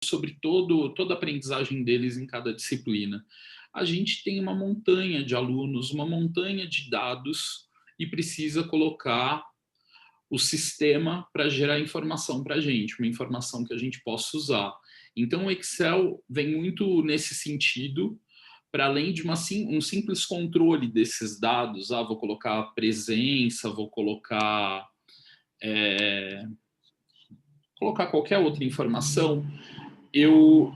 sobre toda a aprendizagem deles em cada disciplina. A gente tem uma montanha de alunos, uma montanha de dados e precisa colocar o sistema para gerar informação para a gente, uma informação que a gente possa usar. Então, o Excel vem muito nesse sentido, para além de um simples controle desses dados. Vou colocar presença, vou colocar qualquer outra informação, eu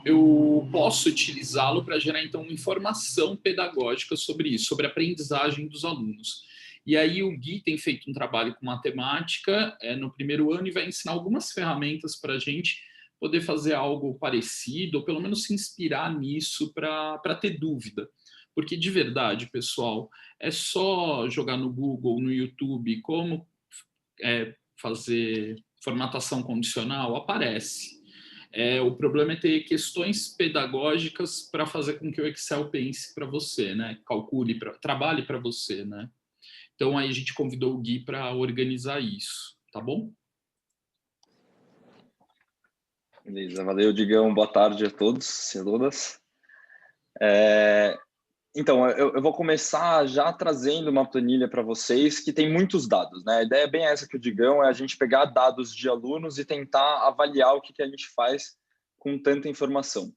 posso utilizá-lo para gerar, então, informação pedagógica sobre isso, sobre a aprendizagem dos alunos. E aí o Gui tem feito um trabalho com matemática no primeiro ano e vai ensinar algumas ferramentas para a gente poder fazer algo parecido, ou pelo menos se inspirar nisso para ter dúvida. Porque, de verdade, pessoal, é só jogar no Google, no YouTube, como fazer formatação condicional, aparece. O problema é ter questões pedagógicas para fazer com que o Excel pense para você, né? Calcule, trabalhe para você, né? Então, aí a gente convidou o Gui para organizar isso, tá bom? Beleza, valeu, Digão. Boa tarde a todos e a todas. Então, eu vou começar já trazendo uma planilha para vocês que tem muitos dados, né? A ideia é bem essa que o Digão, é a gente pegar dados de alunos e tentar avaliar o que a gente faz com tanta informação.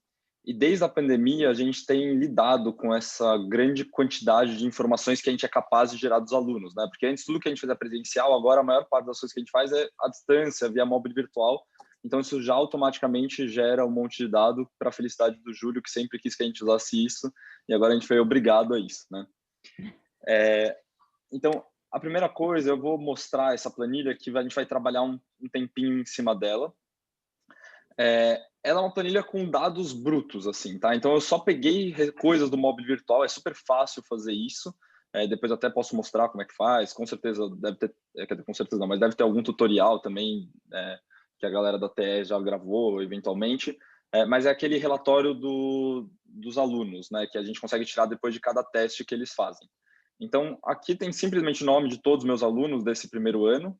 E desde a pandemia, a gente tem lidado com essa grande quantidade de informações que a gente é capaz de gerar dos alunos, né? Porque antes tudo que a gente fazia presencial, agora a maior parte das coisas que a gente faz é à distância, via móvel virtual. Então, isso já automaticamente gera um monte de dado para a felicidade do Júlio, que sempre quis que a gente usasse isso, e agora a gente foi obrigado a isso, né? Então, a primeira coisa, eu vou mostrar essa planilha que a gente vai trabalhar um tempinho em cima dela. Ela é uma planilha com dados brutos, assim, tá? Então, eu só peguei coisas do móvel virtual, é super fácil fazer isso. Depois eu até posso mostrar como é que faz. Com certeza deve ter, com certeza não, mas deve ter algum tutorial também, que a galera da TE já gravou, eventualmente. Mas é aquele relatório dos alunos, né, que a gente consegue tirar depois de cada teste que eles fazem. Então, aqui tem simplesmente o nome de todos os meus alunos desse primeiro ano.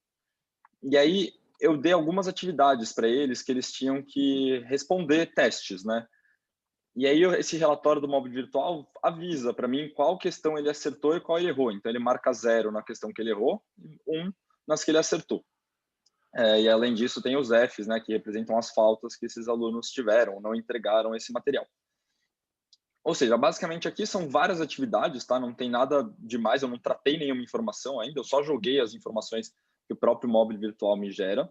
E aí, eu dei algumas atividades para eles que eles tinham que responder testes, né? E aí, esse relatório do móvel virtual avisa para mim qual questão ele acertou e qual ele errou. Então, ele marca 0 na questão que ele errou e 1 nas que ele acertou. E além disso, tem os Fs, né, que representam as faltas que esses alunos tiveram, não entregaram esse material. Ou seja, basicamente aqui são várias atividades, tá? Não tem nada demais, eu não tratei nenhuma informação ainda, eu só joguei as informações que o próprio móvel virtual me gera.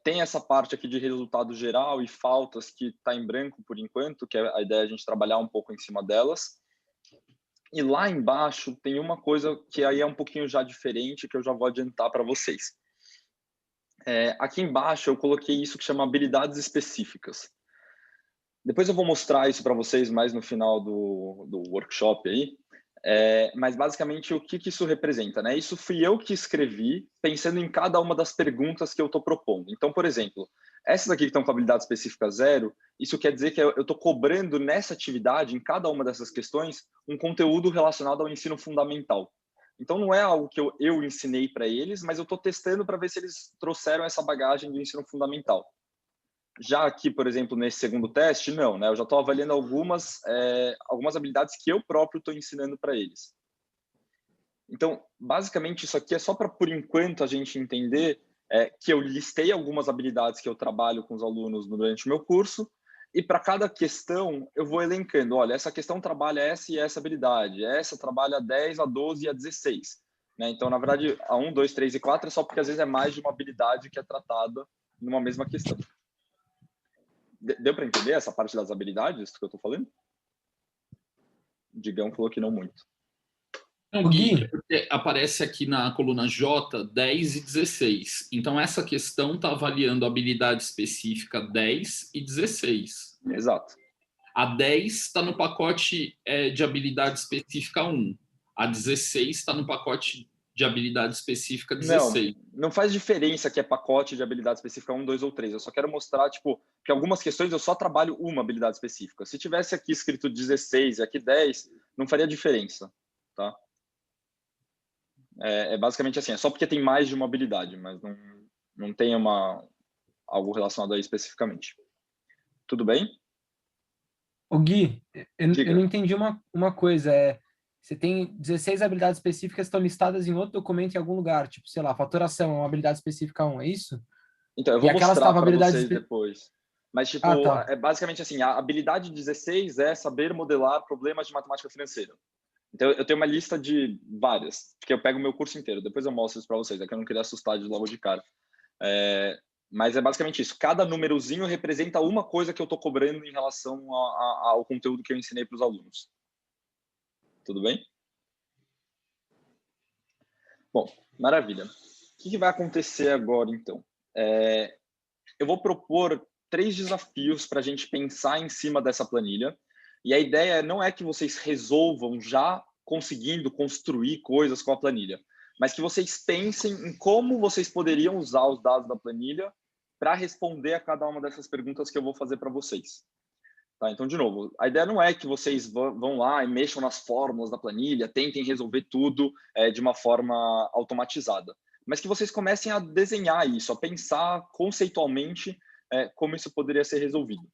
Tem essa parte aqui de resultado geral e faltas que está em branco por enquanto, que a ideia é a gente trabalhar um pouco em cima delas. E lá embaixo tem uma coisa que aí é um pouquinho já diferente, que eu já vou adiantar para vocês. Aqui embaixo eu coloquei isso que chama habilidades específicas. Depois eu vou mostrar isso para vocês mais no final do workshop aí. Mas basicamente o que isso representa, né? Isso fui eu que escrevi pensando em cada uma das perguntas que eu estou propondo. Então, por exemplo, essas aqui que estão com habilidade específica 0, isso quer dizer que eu estou cobrando nessa atividade, em cada uma dessas questões, um conteúdo relacionado ao ensino fundamental. Então, não é algo que eu ensinei para eles, mas eu estou testando para ver se eles trouxeram essa bagagem do ensino fundamental. Já aqui, por exemplo, nesse segundo teste, não, né? Eu já estou avaliando algumas habilidades que eu próprio estou ensinando para eles. Então, basicamente, isso aqui é só para, por enquanto, a gente entender que eu listei algumas habilidades que eu trabalho com os alunos durante o meu curso, e para cada questão eu vou elencando, olha, essa questão trabalha essa e essa habilidade, essa trabalha a 10, a 12 e a 16. Né? Então, na verdade, a 1, 2, 3 e 4 é só porque às vezes é mais de uma habilidade que é tratada numa mesma questão. Deu para entender essa parte das habilidades que eu estou falando? O Digão falou que não muito. Não, Gui, porque aparece aqui na coluna J 10 e 16. Então, essa questão está avaliando a habilidade específica 10 e 16. Exato. A 10 está no pacote de habilidade específica 1. A 16 está no pacote de habilidade específica 16. Não faz diferença que é pacote de habilidade específica 1, 2 ou 3. Eu só quero mostrar, que algumas questões eu só trabalho uma habilidade específica. Se tivesse aqui escrito 16 e aqui 10, não faria diferença, tá? Basicamente assim, é só porque tem mais de uma habilidade, mas não tem algo relacionado aí especificamente. Tudo bem? O Gui, eu Diga. não entendi uma coisa. Você tem 16 habilidades específicas que estão listadas em outro documento em algum lugar. Tipo, sei lá, faturação é uma habilidade específica 1, é isso? Então, eu E vou aquelas mostrar estavam para habilidades... vocês depois. Mas, Ah, tipo, tá. é basicamente assim, a habilidade 16 é saber modelar problemas de matemática financeira. Então, eu tenho uma lista de várias, porque eu pego o meu curso inteiro. Depois eu mostro isso para vocês, é que eu não queria assustar de logo de cara. Mas é basicamente isso. Cada númerozinho representa uma coisa que eu estou cobrando em relação ao conteúdo que eu ensinei para os alunos. Tudo bem? Bom, maravilha. O que vai acontecer agora, então? Eu vou propor 3 desafios para a gente pensar em cima dessa planilha. E a ideia não é que vocês resolvam já conseguindo construir coisas com a planilha, mas que vocês pensem em como vocês poderiam usar os dados da planilha para responder a cada uma dessas perguntas que eu vou fazer para vocês. Tá? Então, de novo, a ideia não é que vocês vão lá e mexam nas fórmulas da planilha, tentem resolver tudo de uma forma automatizada, mas que vocês comecem a desenhar isso, a pensar conceitualmente como isso poderia ser resolvido.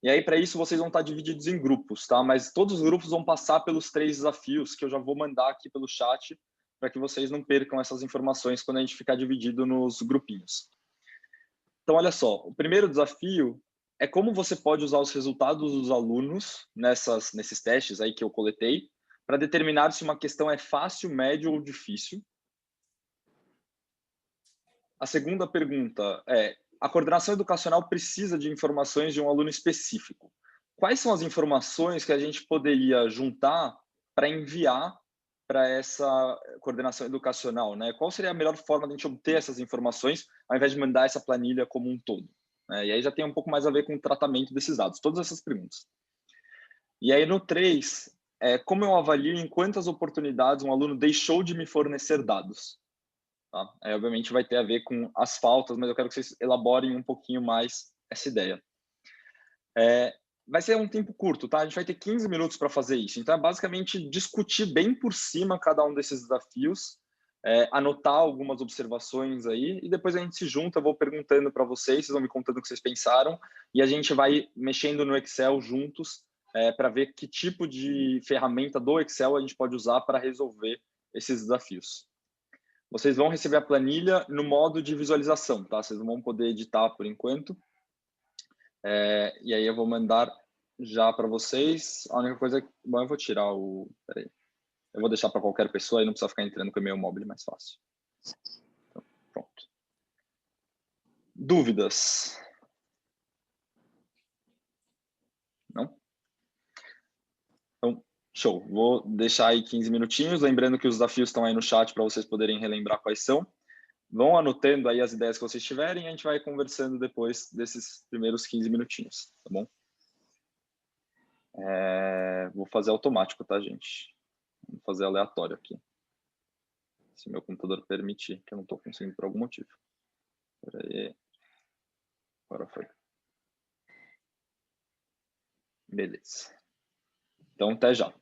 E aí, para isso, vocês vão estar divididos em grupos, tá? Mas todos os grupos vão passar pelos 3 desafios que eu já vou mandar aqui pelo chat, para que vocês não percam essas informações quando a gente ficar dividido nos grupinhos. Então, olha só, o primeiro desafio é como você pode usar os resultados dos alunos nesses testes aí que eu coletei para determinar se uma questão é fácil, médio ou difícil. A segunda pergunta é: a coordenação educacional precisa de informações de um aluno específico. Quais são as informações que a gente poderia juntar para enviar para essa coordenação educacional, né? Qual seria a melhor forma de a gente obter essas informações, ao invés de mandar essa planilha como um todo? E aí já tem um pouco mais a ver com o tratamento desses dados, todas essas perguntas. E aí no 3, como eu avalio em quantas oportunidades um aluno deixou de me fornecer dados? Tá? Aí, obviamente, vai ter a ver com as faltas, mas eu quero que vocês elaborem um pouquinho mais essa ideia. Vai ser um tempo curto, tá? A gente vai ter 15 minutos para fazer isso. Então, é basicamente discutir bem por cima cada um desses desafios, anotar algumas observações aí, e depois a gente se junta, eu vou perguntando para vocês vão me contando o que vocês pensaram, e a gente vai mexendo no Excel juntos para ver que tipo de ferramenta do Excel a gente pode usar para resolver esses desafios. Vocês vão receber a planilha no modo de visualização, tá? Vocês não vão poder editar por enquanto. E aí eu vou mandar já para vocês. A única coisa... Bom, eu vou tirar o... Peraí. Eu vou deixar para qualquer pessoa e não precisa ficar entrando com o e-mail móvel, mais fácil. Então, pronto. Dúvidas? Não? Então, show. Vou deixar aí 15 minutinhos. Lembrando que os desafios estão aí no chat para vocês poderem relembrar quais são. Vão anotando aí as ideias que vocês tiverem e a gente vai conversando depois desses primeiros 15 minutinhos, tá bom? Vou fazer automático, tá, gente? Vou fazer aleatório aqui. Se meu computador permitir, que eu não estou conseguindo por algum motivo. Espera aí. Agora foi. Beleza. Então, até já.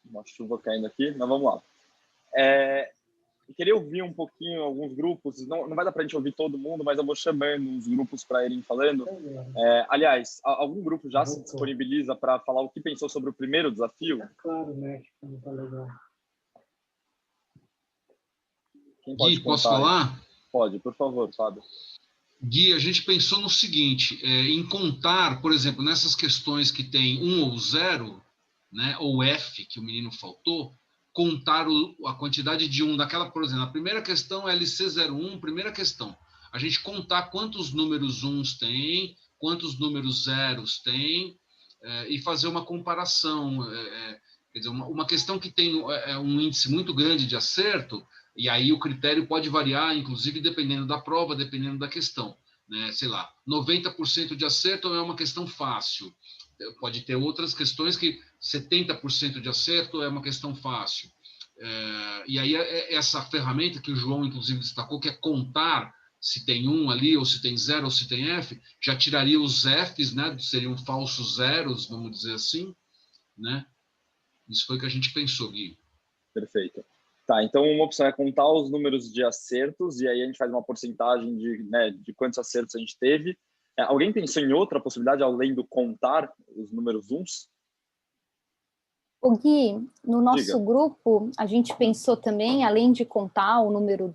Uma chuva caindo aqui, mas vamos lá. Eu queria ouvir um pouquinho alguns grupos, não vai dar para a gente ouvir todo mundo, mas eu vou chamando os grupos para irem falando. Aliás, algum grupo já se disponibiliza para falar o que pensou sobre o primeiro desafio? Claro, né? Não tá legal. Quem pode Gui, posso contar? falar? Pode, por favor, Fábio. Gui, a gente pensou no seguinte, em contar, por exemplo, nessas questões que tem 1 ou 0, né, ou F, que o menino faltou, contar a quantidade de 1 daquela, por exemplo, a primeira questão LC01, primeira questão. a gente contar quantos números uns tem, quantos números zeros tem, e fazer uma comparação. Quer dizer, uma questão que tem um índice muito grande de acerto, e aí o critério pode variar, inclusive dependendo da prova, dependendo da questão. Né? Sei lá, 90% de acerto é uma questão fácil. Pode ter outras questões que 70% de acerto é uma questão fácil. E aí essa ferramenta que o João, inclusive, destacou, que é contar se tem um ali, ou se tem zero, ou se tem F, já tiraria os Fs, né? Seriam falsos zeros, vamos dizer assim, né? Isso foi o que a gente pensou, Gui. Perfeito. Tá, então uma opção é contar os números de acertos, e aí a gente faz uma porcentagem de, né, de quantos acertos a gente teve. Alguém pensou em outra possibilidade, além do contar os números uns? O Gui, no nosso Diga. grupo, a gente pensou também, além de contar o número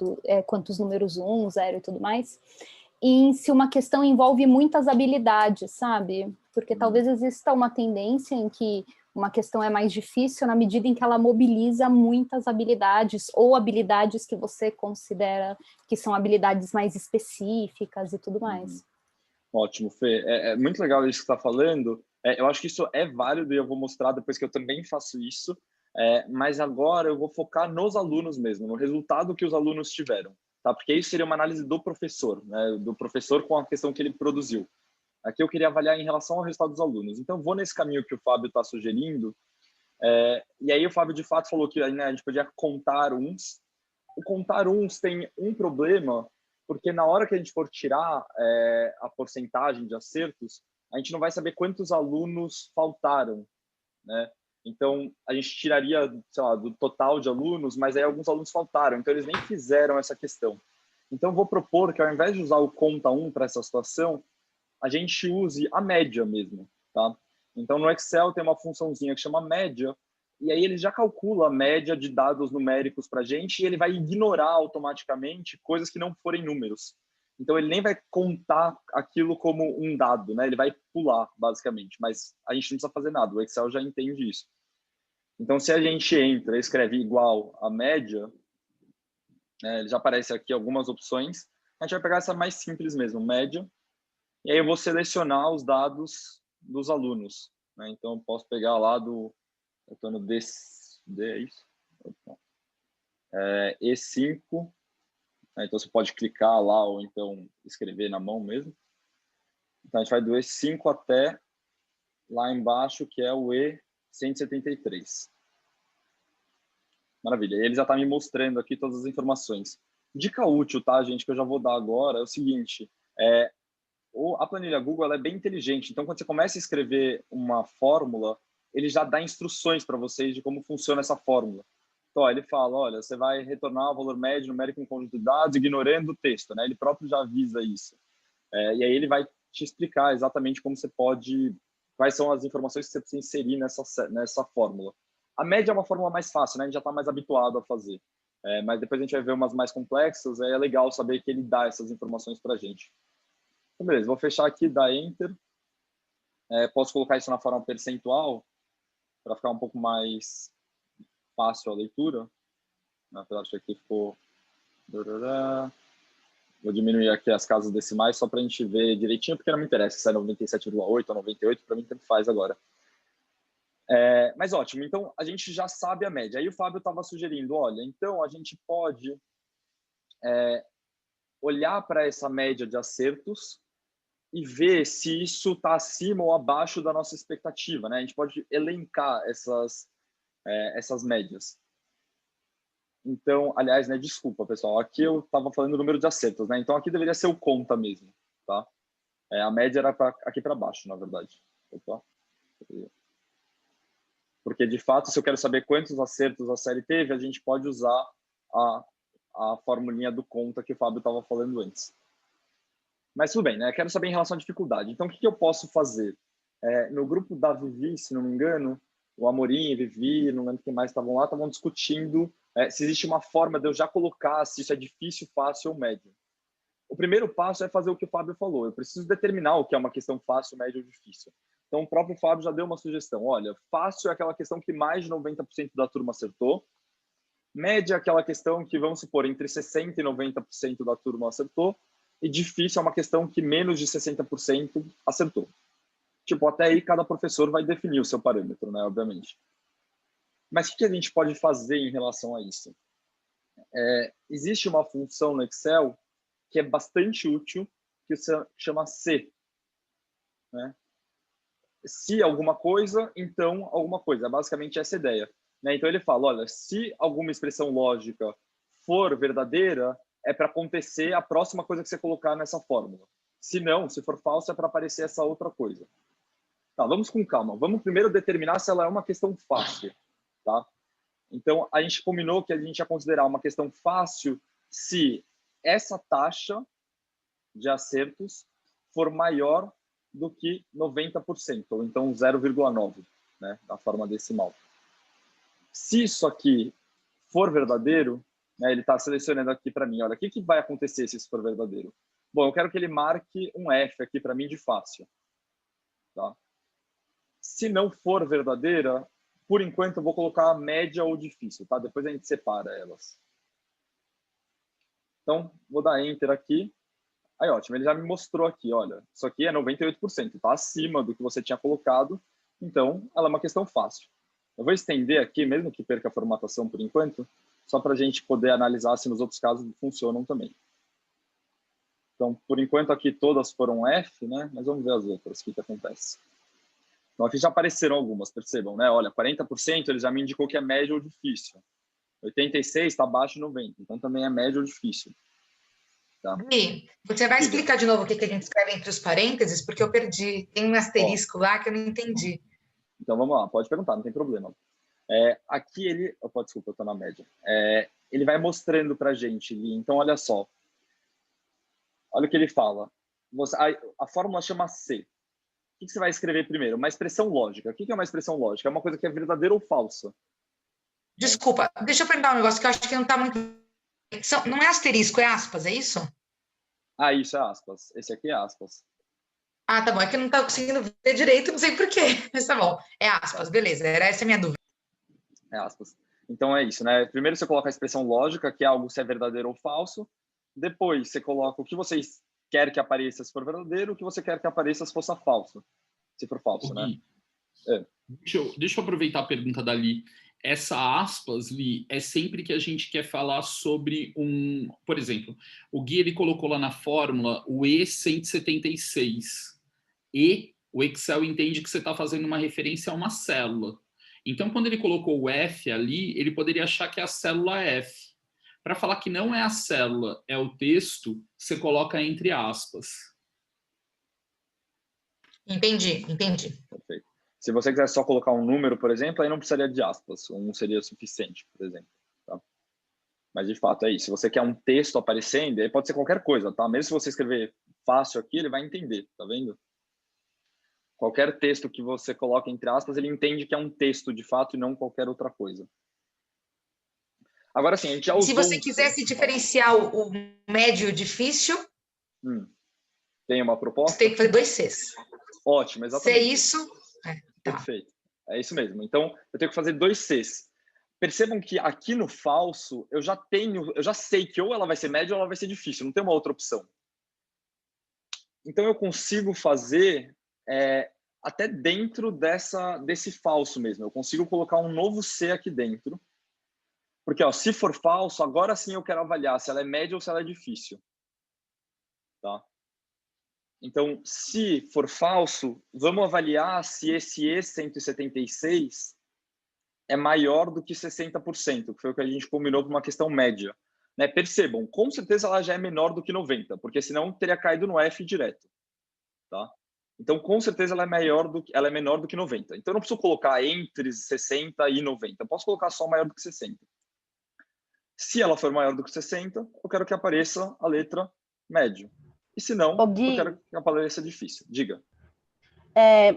quantos números 1, 0 e tudo mais, em se uma questão envolve muitas habilidades, sabe? Porque talvez exista uma tendência em que uma questão é mais difícil na medida em que ela mobiliza muitas habilidades, ou habilidades que você considera que são habilidades mais específicas e tudo mais. Ótimo, Fê. É muito legal isso que você está falando. Eu acho que isso é válido e eu vou mostrar depois que eu também faço isso. Mas agora eu vou focar nos alunos mesmo, no resultado que os alunos tiveram. Tá? Porque isso seria uma análise do professor, né? Do professor com a questão que ele produziu. Aqui eu queria avaliar em relação ao resultado dos alunos. Então, vou nesse caminho que o Fábio está sugerindo. E aí o Fábio, de fato, falou que, né, a gente podia contar uns. O contar uns tem um problema, porque na hora que a gente for tirar a porcentagem de acertos, a gente não vai saber quantos alunos faltaram, né? Então, a gente tiraria, sei lá, do total de alunos, mas aí alguns alunos faltaram, então eles nem fizeram essa questão. Então, vou propor que, ao invés de usar o conta 1 para essa situação, a gente use a média mesmo, tá? Então, no Excel tem uma funçãozinha que chama média, e aí ele já calcula a média de dados numéricos para a gente e ele vai ignorar automaticamente coisas que não forem números. Então, ele nem vai contar aquilo como um dado, né? Ele vai pular, basicamente, mas a gente não precisa fazer nada, o Excel já entende isso. Então, se a gente entra e escreve igual a média, ele já aparece aqui algumas opções, a gente vai pegar essa mais simples mesmo, média, e aí eu vou selecionar os dados dos alunos, né? Então, eu posso pegar lá eu estou no é isso? E5, então você pode clicar lá ou então escrever na mão mesmo. Então, a gente vai do E5 até lá embaixo, que é o E173. Maravilha. E ele já está me mostrando aqui todas as informações. Dica útil, tá, gente, que eu já vou dar agora, é o seguinte, a planilha Google ela é bem inteligente, então quando você começa a escrever uma fórmula, ele já dá instruções para vocês de como funciona essa fórmula. Então, ele fala, olha, você vai retornar o valor médio numérico em um conjunto de dados, ignorando o texto, né? Ele próprio já avisa isso. E aí ele vai te explicar exatamente quais são as informações que você precisa inserir nessa fórmula. A média é uma fórmula mais fácil, né? A gente já está mais habituado a fazer. Mas depois a gente vai ver umas mais complexas, é legal saber que ele dá essas informações para a gente. Então, beleza, vou fechar aqui, dar Enter. Posso colocar isso na forma percentual, para ficar um pouco mais fácil a leitura. Apesar de que aqui ficou... Vou diminuir aqui as casas decimais só para a gente ver direitinho, porque não me interessa se é 97,8 ou 98, para mim tanto faz agora. Mas ótimo, então a gente já sabe a média. Aí o Fábio estava sugerindo, olha, então a gente pode olhar para essa média de acertos e ver se isso está acima ou abaixo da nossa expectativa, né? A gente pode elencar essas médias. Então, aliás, né, desculpa, pessoal, aqui eu estava falando do número de acertos, né? Então, aqui deveria ser o conta mesmo, tá? A média era aqui para baixo, na verdade. Opa. Porque, de fato, se eu quero saber quantos acertos a série teve, a gente pode usar a formulinha do conta que o Fábio estava falando antes. Mas tudo bem, né? Quero saber em relação à dificuldade. Então, o que eu posso fazer? No grupo da Vivi, se não me engano, o Amorim, Vivi, não lembro quem mais estavam lá, estavam discutindo se existe uma forma de eu já colocar se isso é difícil, fácil ou médio. O primeiro passo é fazer o que o Fábio falou. Eu preciso determinar o que é uma questão fácil, médio ou difícil. Então, o próprio Fábio já deu uma sugestão. Olha, fácil é aquela questão que mais de 90% da turma acertou. Média é aquela questão que, vamos supor, entre 60% e 90% da turma acertou. e difícil é uma questão que menos de 60% acertou. Tipo, até aí cada professor vai definir o seu parâmetro, né, obviamente. Mas o que a gente pode fazer em relação a isso? Existe uma função no Excel que é bastante útil, que se chama se. Né? Se alguma coisa, então alguma coisa. É basicamente essa ideia. Né? Então ele fala, olha, se alguma expressão lógica for verdadeira, é para acontecer a próxima coisa que você colocar nessa fórmula. Se não, se for falso, é para aparecer essa outra coisa. Tá, vamos com calma. Vamos primeiro determinar se ela é uma questão fácil. Tá? Então, a gente combinou que a gente ia considerar uma questão fácil se essa taxa de acertos for maior do que 90%, ou então 0,9, né, da forma decimal. Se isso aqui for verdadeiro, né, ele está selecionando aqui para mim, olha, o que vai acontecer se isso for verdadeiro? Bom, eu quero que ele marque um F aqui para mim de fácil. Tá? Se não for verdadeira, por enquanto eu vou colocar média ou difícil, tá? Depois a gente separa elas. Então, vou dar Enter aqui. Aí, ótimo, ele já me mostrou aqui, olha, isso aqui é 98%, tá acima do que você tinha colocado, então ela é uma questão fácil. Eu vou estender aqui, mesmo que perca a formatação por enquanto, só para a gente poder analisar se nos outros casos funcionam também. Então, por enquanto aqui todas foram F, né? Mas vamos ver as outras, o que acontece. Então, aqui já apareceram algumas, percebam, né? Olha, 40% ele já me indicou que é médio ou difícil. 86% está abaixo de 90%, então também é médio ou difícil. Tá? Gui, você vai explicar de novo o que a gente escreve entre os parênteses, porque eu perdi. Tem um asterisco lá que eu não entendi. Então, vamos lá, pode perguntar, não tem problema. Aqui ele... Opa, desculpa, eu estou na média. Ele vai mostrando para a gente, Gui. Então, olha só. Olha o que ele fala. A fórmula chama C. O que você vai escrever primeiro? Uma expressão lógica. O que é uma expressão lógica? É uma coisa que é verdadeira ou falsa? Desculpa, deixa eu perguntar um negócio que eu acho que não está muito... Não é asterisco, é aspas, é isso? Ah, isso é aspas. Esse aqui é aspas. Ah, tá bom. É que eu não estava conseguindo ver direito, não sei porquê. Mas tá bom. É aspas, beleza. Era essa a minha dúvida. É aspas. Então é isso, né? Primeiro você coloca a expressão lógica, que é algo se é verdadeiro ou falso. Depois você coloca o que você quer que apareça se for verdadeiro, o que você quer que apareça se for falso. Se for falso, né? Deixa eu aproveitar a pergunta da Li. Essa aspas, Li, é sempre que a gente quer falar sobre um... Por exemplo, o Gui ele colocou lá na fórmula o E176. E o Excel entende que você está fazendo uma referência a uma célula. Então, quando ele colocou o F ali, ele poderia achar que é a célula F. Para falar que não é a célula, é o texto, você coloca entre aspas. Entendi. Perfeito. Se você quiser só colocar um número, por exemplo, aí não precisaria de aspas. Um seria suficiente, por exemplo. Tá? Mas, de fato, é isso. Se você quer um texto aparecendo, aí pode ser qualquer coisa, tá? Mesmo se você escrever fácil aqui, ele vai entender, tá vendo? Qualquer texto que você coloque entre aspas, ele entende que é um texto, de fato, e não qualquer outra coisa. Agora sim, a gente já usou... Se você quisesse diferenciar o médio e o difícil... Tem uma proposta? Você tem que fazer 2 Cs. Ótimo, exatamente. Se é isso... Tá. Perfeito. É isso mesmo. Então, eu tenho que fazer 2 Cs. Percebam que aqui no falso, eu já sei que ou ela vai ser média ou ela vai ser difícil. Não tem uma outra opção. Então, eu consigo fazer até dentro desse falso mesmo. Eu consigo colocar um novo C aqui dentro. Porque, ó, se for falso, agora sim eu quero avaliar se ela é média ou se ela é difícil. Tá? Então, se for falso, vamos avaliar se esse E176 é maior do que 60%, que foi o que a gente combinou para uma questão média. Né? Percebam, com certeza ela já é menor do que 90%, porque senão teria caído no F direto. Tá? Então, com certeza ela é menor do que 90%. Então, eu não preciso colocar entre 60% e 90%. Eu posso colocar só maior do que 60%. Se ela for maior do que 60%, eu quero que apareça a letra médio. E se não, eu quero que apareça difícil. Diga.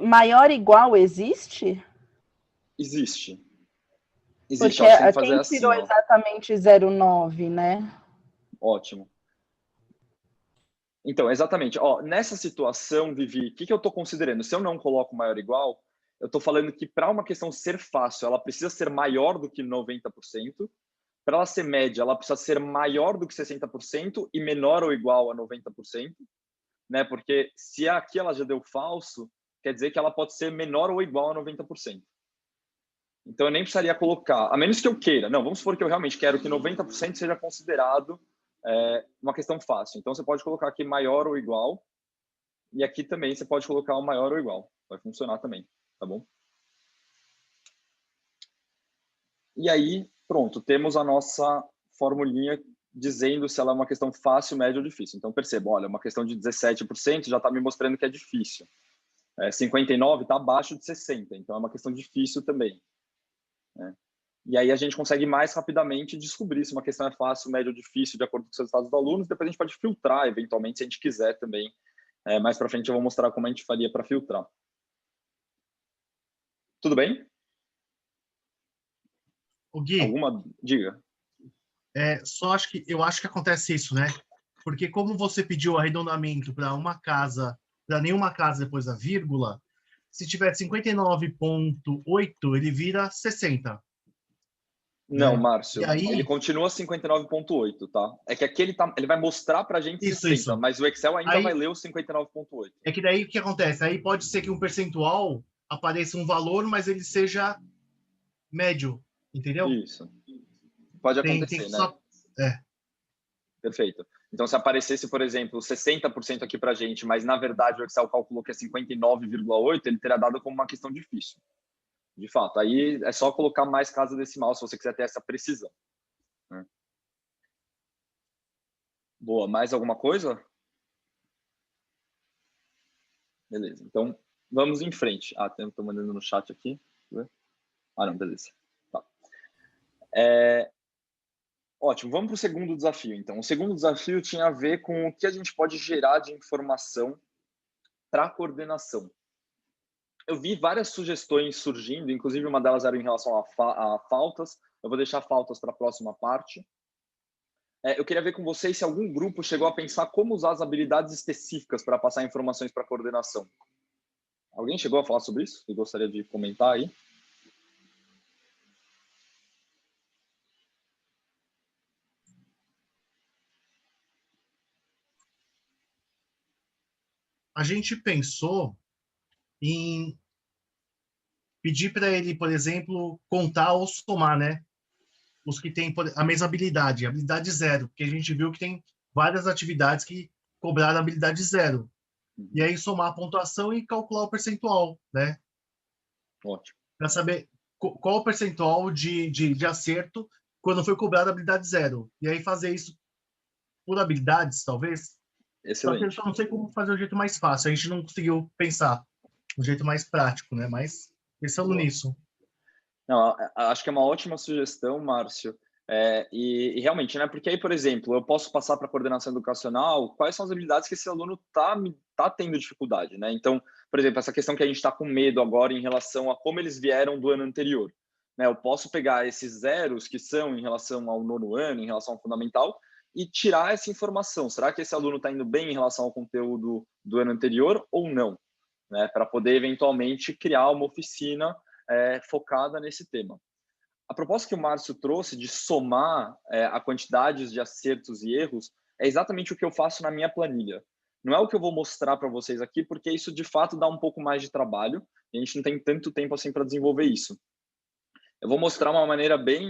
Maior igual existe? Existe. Porque fazer quem assim, tirou exatamente 0,9, né? Ótimo. Então, exatamente. Ó, nessa situação, Vivi, o que eu estou considerando? Se eu não coloco maior igual, eu estou falando que para uma questão ser fácil, ela precisa ser maior do que 90%. para ela ser média, ela precisa ser maior do que 60% e menor ou igual a 90%, né? Porque se aqui ela já deu falso, quer dizer que ela pode ser menor ou igual a 90%. Então, eu nem precisaria colocar, a menos que eu queira. Não, vamos supor que eu realmente quero que 90% seja considerado uma questão fácil. Então, você pode colocar aqui maior ou igual. E aqui também você pode colocar o maior ou igual. Vai funcionar também, tá bom? E aí, pronto, temos a nossa formulinha dizendo se ela é uma questão fácil, média ou difícil. Então, percebam, olha, uma questão de 17% já está me mostrando que é difícil. 59% está abaixo de 60%, então é uma questão difícil também. Né? E aí a gente consegue mais rapidamente descobrir se uma questão é fácil, média ou difícil, de acordo com os resultados dos alunos. Depois a gente pode filtrar, eventualmente, se a gente quiser também. Mais para frente eu vou mostrar como a gente faria para filtrar. Tudo bem? O Gui, alguma? Diga. Eu acho que acontece isso, né? Porque como você pediu arredondamento para uma casa, para nenhuma casa depois da vírgula, se tiver 59,8, ele vira 60. Não, né? Márcio, aí... ele continua 59,8, tá? É que aqui ele vai mostrar para a gente 60, mas o Excel ainda vai ler o 59,8. É que daí o que acontece? Aí pode ser que um percentual apareça um valor, mas ele seja médio, entendeu? Isso. Pode acontecer, né? Perfeito. Então, se aparecesse, por exemplo, 60% aqui para a gente, mas na verdade o Excel calculou que é 59,8, ele teria dado como uma questão difícil. De fato, aí é só colocar mais casa decimal se você quiser ter essa precisão. Né? Boa, mais alguma coisa? Beleza, então vamos em frente. Estou mandando no chat aqui. Não, beleza. Tá. Ótimo, vamos para o segundo desafio, então. O segundo desafio tinha a ver com o que a gente pode gerar de informação para a coordenação. Eu vi várias sugestões surgindo, inclusive uma delas era em relação a faltas. Eu vou deixar faltas para a próxima parte. Eu queria ver com vocês se algum grupo chegou a pensar como usar as habilidades específicas para passar informações para a coordenação. Alguém chegou a falar sobre isso? Eu gostaria de comentar aí. A gente pensou em pedir para ele, por exemplo, contar ou somar, né? Os que têm a mesma habilidade 0, porque a gente viu que tem várias atividades que cobraram habilidade 0. E aí somar a pontuação e calcular o percentual, né? Ótimo. Para saber qual o percentual de acerto quando foi cobrada a habilidade 0. E aí fazer isso por habilidades, talvez. Excelente. Eu só não sei como fazer o jeito mais fácil. A gente não conseguiu pensar um jeito mais prático, né? Mas pensando nisso. Não, acho que é uma ótima sugestão, Márcio. E realmente, né? Porque aí, por exemplo, eu posso passar para a coordenação educacional quais são as habilidades que esse aluno tá tendo dificuldade, né? Então, por exemplo, essa questão que a gente está com medo agora em relação a como eles vieram do ano anterior. Né? Eu posso pegar esses zeros que são em relação ao nono ano, em relação ao fundamental, e tirar essa informação. Será que esse aluno está indo bem em relação ao conteúdo do ano anterior ou não? Né? Para poder, eventualmente, criar uma oficina focada nesse tema. A proposta que o Márcio trouxe de somar a quantidades de acertos e erros é exatamente o que eu faço na minha planilha. Não é o que eu vou mostrar para vocês aqui, porque isso, de fato, dá um pouco mais de trabalho e a gente não tem tanto tempo assim para desenvolver isso. Eu vou mostrar uma maneira bem,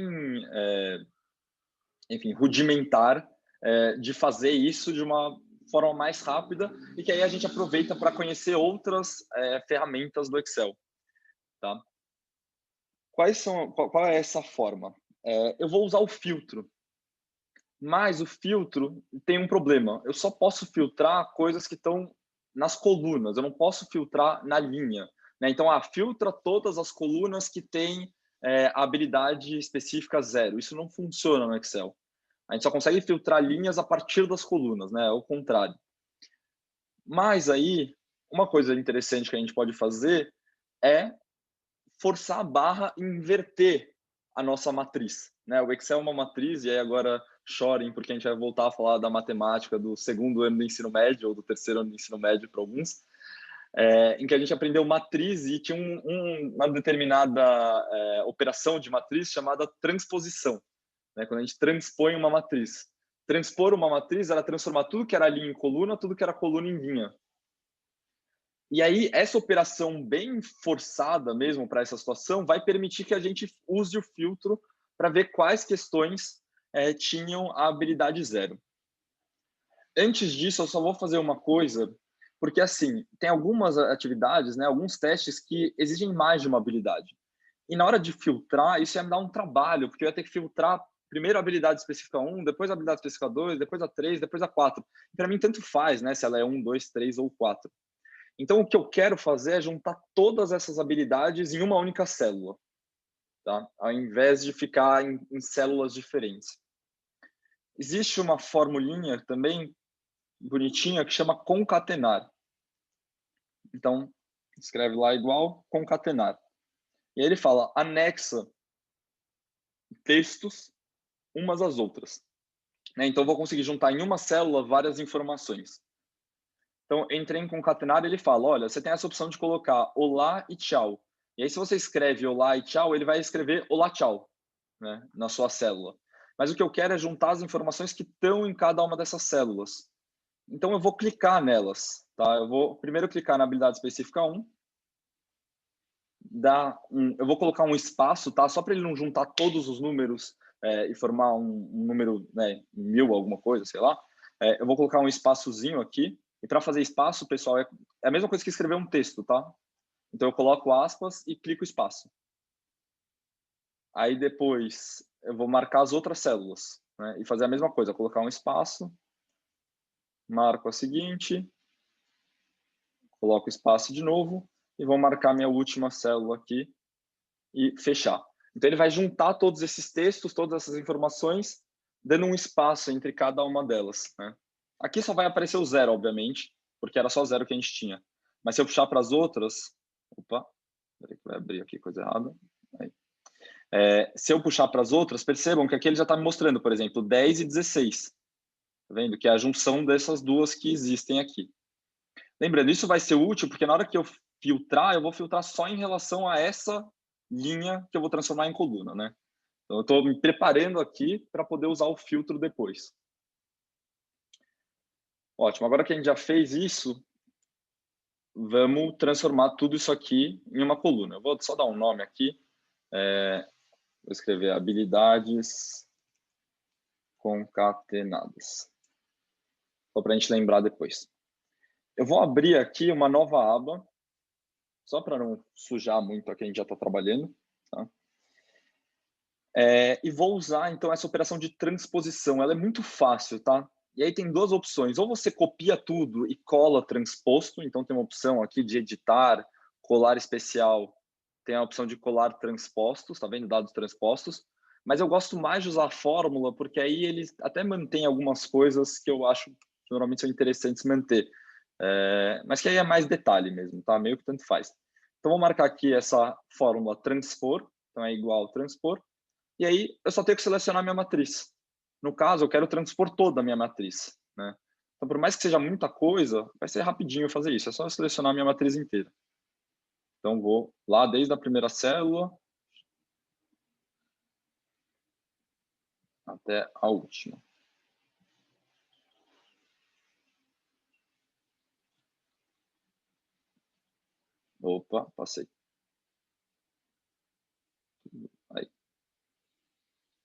enfim, rudimentar de fazer isso de uma forma mais rápida e que aí a gente aproveita para conhecer outras ferramentas do Excel. Tá? Qual é essa forma? Eu vou usar o filtro, mas o filtro tem um problema. Eu só posso filtrar coisas que estão nas colunas, eu não posso filtrar na linha. Né? Então, filtra todas as colunas que têm a habilidade específica 0. Isso não funciona no Excel. A gente só consegue filtrar linhas a partir das colunas, né? É o contrário. Mas aí, uma coisa interessante que a gente pode fazer é forçar a barra e inverter a nossa matriz. Né? O Excel é uma matriz, e aí agora chorem, porque a gente vai voltar a falar da matemática do segundo ano do ensino médio, ou do terceiro ano do ensino médio para alguns, em que a gente aprendeu matriz e tinha uma determinada operação de matriz chamada transposição. né? Quando a gente transpõe uma matriz. Transpor uma matriz era transformar tudo que era linha em coluna, tudo que era coluna em linha. E aí, essa operação bem forçada mesmo para essa situação vai permitir que a gente use o filtro para ver quais questões tinham a habilidade 0. Antes disso, eu só vou fazer uma coisa, porque assim, tem algumas atividades, né, alguns testes que exigem mais de uma habilidade. E na hora de filtrar, isso ia me dar um trabalho, porque eu ia ter que filtrar primeiro a habilidade específica 1, depois a habilidade específica 2, depois a 3, depois a 4. Para mim, tanto faz, né, se ela é 1, 2, 3 ou 4. Então, o que eu quero fazer é juntar todas essas habilidades em uma única célula, tá? Ao invés de ficar em células diferentes. Existe uma formulinha também bonitinha que chama concatenar. Então, escreve lá igual concatenar. E aí ele fala, anexa textos umas às outras. Né? Então, eu vou conseguir juntar em uma célula várias informações. Então, entrei em concatenar, ele fala, olha, você tem essa opção de colocar olá e tchau. E aí, se você escreve olá e tchau, ele vai escrever olá, tchau, né, na sua célula. Mas o que eu quero é juntar as informações que estão em cada uma dessas células. Então, eu vou clicar nelas. Tá? Eu vou primeiro clicar na habilidade específica 1. Eu vou colocar um espaço, tá? Só para ele não juntar todos os números e formar um número, né, 1000, alguma coisa, sei lá. Eu vou colocar um espaçozinho aqui. E para fazer espaço, pessoal, é a mesma coisa que escrever um texto, tá? Então eu coloco aspas e clico espaço. Aí depois eu vou marcar as outras células, né? E fazer a mesma coisa, colocar um espaço, marco a seguinte, coloco espaço de novo e vou marcar minha última célula aqui e fechar. Então ele vai juntar todos esses textos, todas essas informações, dando um espaço entre cada uma delas, né? Aqui só vai aparecer o 0, obviamente, porque era só 0 que a gente tinha. Mas se eu puxar para as outras... Opa, peraí que vai abrir aqui coisa errada. Aí. Se eu puxar para as outras, percebam que aqui ele já está me mostrando, por exemplo, 10 e 16. Tá vendo? Que é a junção dessas duas que existem aqui. Lembrando, isso vai ser útil porque na hora que eu filtrar, eu vou filtrar só em relação a essa linha que eu vou transformar em coluna, né? Então, eu estou me preparando aqui para poder usar o filtro depois. Ótimo, agora que a gente já fez isso, vamos transformar tudo isso aqui em uma coluna. Eu vou só dar um nome aqui. Vou escrever habilidades concatenadas. Só para a gente lembrar depois. Eu vou abrir aqui uma nova aba, só para não sujar muito a que a gente já está trabalhando. Tá? E vou usar, então, essa operação de transposição. Ela é muito fácil, tá? E aí tem duas opções. Ou você copia tudo e cola transposto. Então, tem uma opção aqui de editar, colar especial. Tem a opção de colar transpostos, tá vendo? Dados transpostos. Mas eu gosto mais de usar a fórmula, porque aí ele até mantém algumas coisas que eu acho que normalmente são interessantes manter. Mas que aí é mais detalhe mesmo, tá? Meio que tanto faz. Então, vou marcar aqui essa fórmula transpor. Então, é igual transpor. E aí, eu só tenho que selecionar minha matriz. No caso, eu quero transpor toda a minha matriz, né? Então, por mais que seja muita coisa, vai ser rapidinho fazer isso. É só eu selecionar a minha matriz inteira. Então, vou lá desde a primeira célula até a última. Opa, passei. Aí.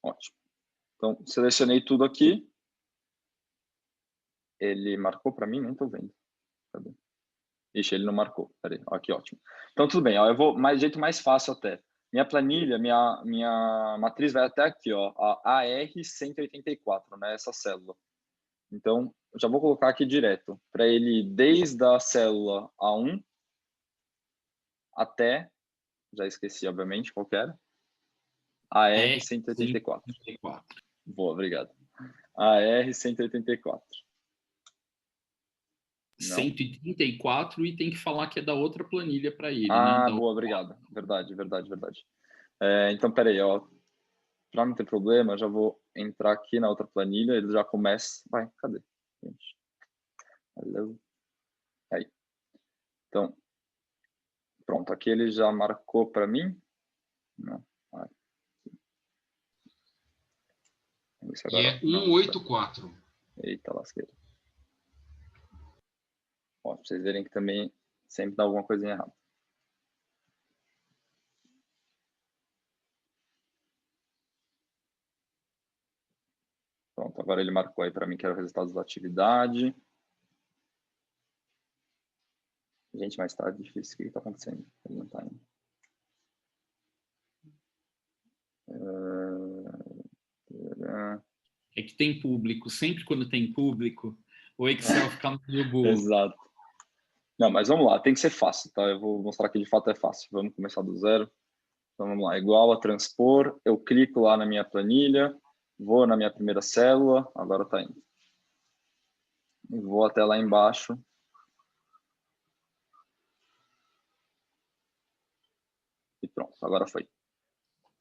Ótimo. Então, selecionei tudo aqui. Ele marcou para mim? Nem estou vendo. Cadê? Ixi, ele não marcou. Peraí, aqui, ótimo. Então, tudo bem. Ó, eu vou mais jeito mais fácil até. Minha planilha, minha matriz vai até aqui, ó, a AR184, né? Essa célula. Então, eu já vou colocar aqui direto. Para ele, desde a célula A1 até, já esqueci, obviamente, qual que era? AR184. Boa, obrigado. AR184. 134 e tem que falar que é da outra planilha para ele, né? Da boa, obrigado. Verdade. Então, peraí, ó. Para não ter problema, já vou entrar aqui na outra planilha, ele já começa... Vai, cadê? Gente. Hello. Aí. Então, pronto, aqui ele já marcou para mim. Não. ver se E agora... é 184. Eita, lasqueira. Ó, pra vocês verem que também sempre dá alguma coisinha errada. Pronto, agora ele marcou aí para mim que era o resultado da atividade. Gente, mas tá difícil. O que está acontecendo? Ele não tá indo. É que tem público. Sempre quando tem público, o Excel fica meio burro. Exato. Não, mas vamos lá. Tem que ser fácil, tá? Eu vou mostrar que de fato é fácil. Vamos começar do zero. Então, vamos lá. Igual a transpor. Eu clico lá na minha planilha. Vou na minha primeira célula. Agora tá indo. E vou até lá embaixo. E pronto, agora foi.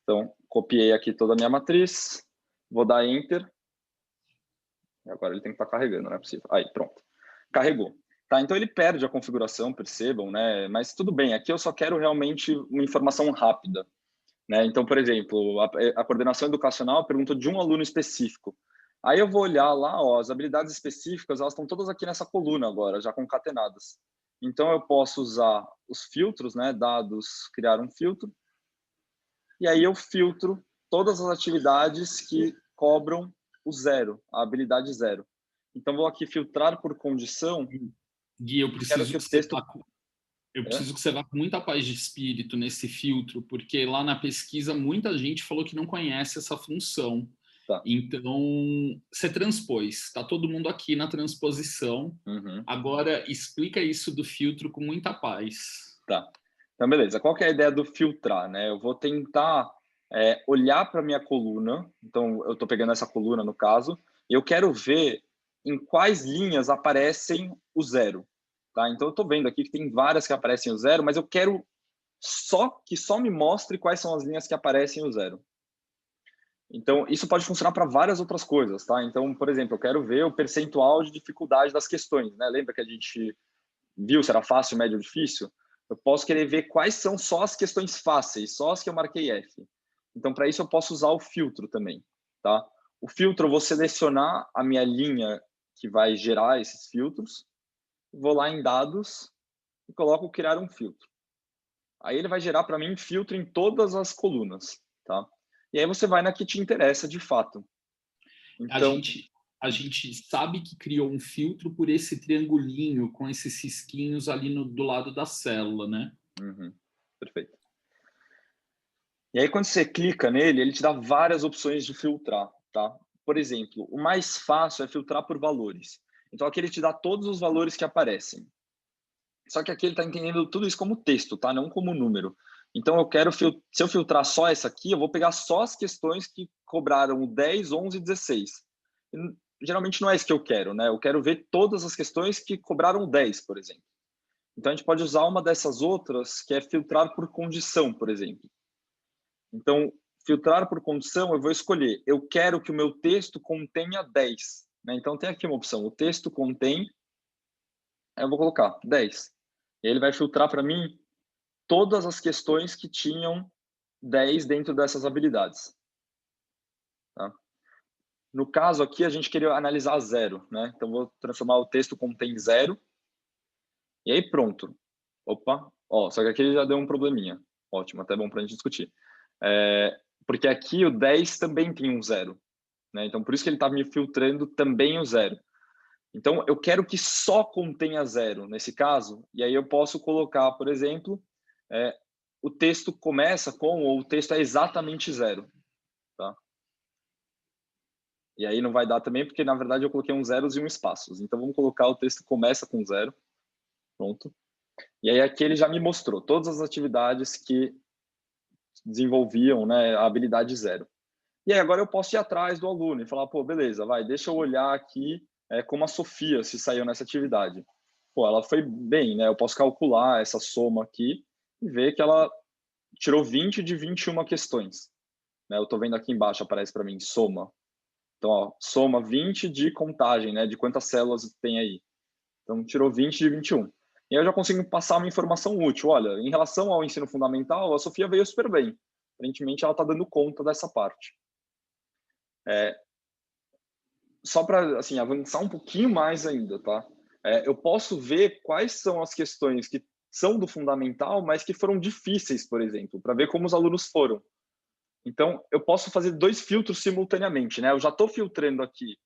Então, copiei aqui toda a minha matriz, vou dar Enter. E agora ele tem que estar carregando, não é possível. Aí, pronto. Carregou. Tá, então ele perde a configuração, percebam, né? Mas tudo bem, aqui eu só quero realmente uma informação rápida. Né? Então, por exemplo, a coordenação educacional perguntou de um aluno específico. Aí eu vou olhar lá, ó, as habilidades específicas, elas estão todas aqui nessa coluna agora, já concatenadas. Então, eu posso usar os filtros, né? Dados, criar um filtro. E aí eu filtro todas as atividades que cobram o zero, a habilidade zero. Então, vou aqui filtrar por condição. Gui, eu preciso que você texto... preciso que você vá com muita paz de espírito nesse filtro, porque lá na pesquisa muita gente falou que não conhece essa função. Tá. Então, você transpôs, está todo mundo aqui na transposição. Agora, explica isso do filtro com muita paz. Tá. Então, beleza. Qual que é a ideia do filtrar, né? Eu vou tentar olhar para a minha coluna. Então, eu estou pegando essa coluna, no caso, e eu quero ver em quais linhas aparecem o zero. Tá? Então, eu estou vendo aqui que tem várias que aparecem o zero, mas eu quero que só me mostre quais são as linhas que aparecem o zero. Então, isso pode funcionar para várias outras coisas, tá? Então, por exemplo, eu quero ver o percentual de dificuldade das questões, né? Lembra que a gente viu se era fácil, médio ou difícil? Eu posso querer ver quais são só as questões fáceis, só as que eu marquei F. Então, para isso, eu posso usar o filtro também, tá? O filtro, eu vou selecionar a minha linha que vai gerar esses filtros, vou lá em dados e coloco criar um filtro. Aí ele vai gerar para mim um filtro em todas as colunas, tá? E aí você vai na que te interessa de fato. Então, a gente sabe que criou um filtro por esse triangulinho com esses cisquinhos ali do lado da célula, né? Perfeito. E aí quando você clica nele, ele te dá várias opções de filtrar, tá? Por exemplo, o mais fácil é filtrar por valores. Então aqui ele te dá todos os valores que aparecem. Só que aqui ele está entendendo tudo isso como texto, tá? Não como número. Então, se eu filtrar só essa aqui, eu vou pegar só as questões que cobraram 10, 11 e 16. E, geralmente não é isso que eu quero, né? Eu quero ver todas as questões que cobraram 10, por exemplo. Então, a gente pode usar uma dessas outras, que é filtrar por condição, por exemplo. Então, filtrar por condição, eu vou escolher. Eu quero que o meu texto contenha 10. Né? Então, tem aqui uma opção. O texto contém... Eu vou colocar 10. E ele vai filtrar para mim todas as questões que tinham 10 dentro dessas habilidades. Tá? No caso aqui, a gente queria analisar 0, né? Então, vou transformar o texto contém 0. E aí, pronto. Opa, ó, só que aqui ele já deu um probleminha. Ótimo, até bom para a gente discutir. Porque aqui o 10 também tem um 0. Né? Então, por isso que ele está me filtrando também o 0. Então, eu quero que só contenha 0 nesse caso. E aí eu posso colocar, por exemplo... o texto começa com ou o texto é exatamente 0, tá? E aí não vai dar também porque na verdade eu coloquei um zeros e um espaços. Então vamos colocar o texto começa com 0, pronto. E aí aqui ele já me mostrou todas as atividades que desenvolviam, né, a habilidade 0. E aí agora eu posso ir atrás do aluno e falar, pô, beleza, deixa eu olhar aqui como a Sofia se saiu nessa atividade. Pô, ela foi bem, né? Eu posso calcular essa soma aqui e ver que ela tirou 20 de 21 questões. Né? Eu estou vendo aqui embaixo, aparece para mim, soma. Então, ó, soma 20 de contagem, né? De quantas células tem aí. Então, tirou 20 de 21. E aí eu já consigo passar uma informação útil. Olha, em relação ao ensino fundamental, a Sofia veio super bem. Aparentemente, ela está dando conta dessa parte. só para assim, avançar um pouquinho mais ainda, tá? Eu posso ver quais são as questões que são do fundamental, mas que foram difíceis, por exemplo, para ver como os alunos foram. Então, eu posso fazer 2 filtros simultaneamente, né? Eu já estou filtrando aqui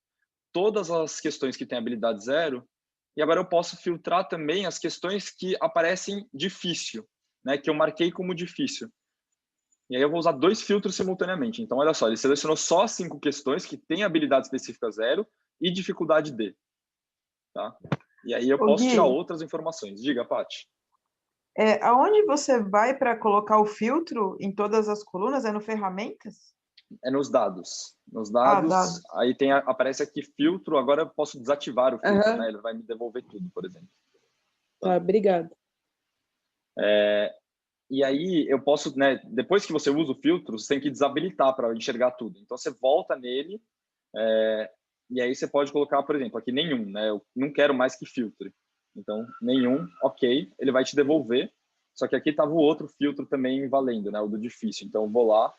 todas as questões que têm habilidade 0, e agora eu posso filtrar também as questões que aparecem difícil, né? Que eu marquei como difícil. E aí eu vou usar 2 filtros simultaneamente. Então, olha só, ele selecionou só 5 questões que têm habilidade específica 0 e dificuldade D. Tá? E aí eu posso tirar outras informações. Diga, Paty. Aonde você vai para colocar o filtro em todas as colunas? É no ferramentas? É nos dados. Nos dados, dados. aí aparece aqui filtro, agora eu posso desativar o filtro, né? Ele vai me devolver tudo, por exemplo. Tá, obrigada. E aí eu posso, né? Depois que você usa o filtro, você tem que desabilitar para enxergar tudo. Então você volta nele, e aí você pode colocar, por exemplo, aqui nenhum, né? Eu não quero mais que filtre. Então, nenhum, ok, ele vai te devolver. Só que aqui estava o outro filtro também valendo, né? O do difícil. Então, eu vou lá.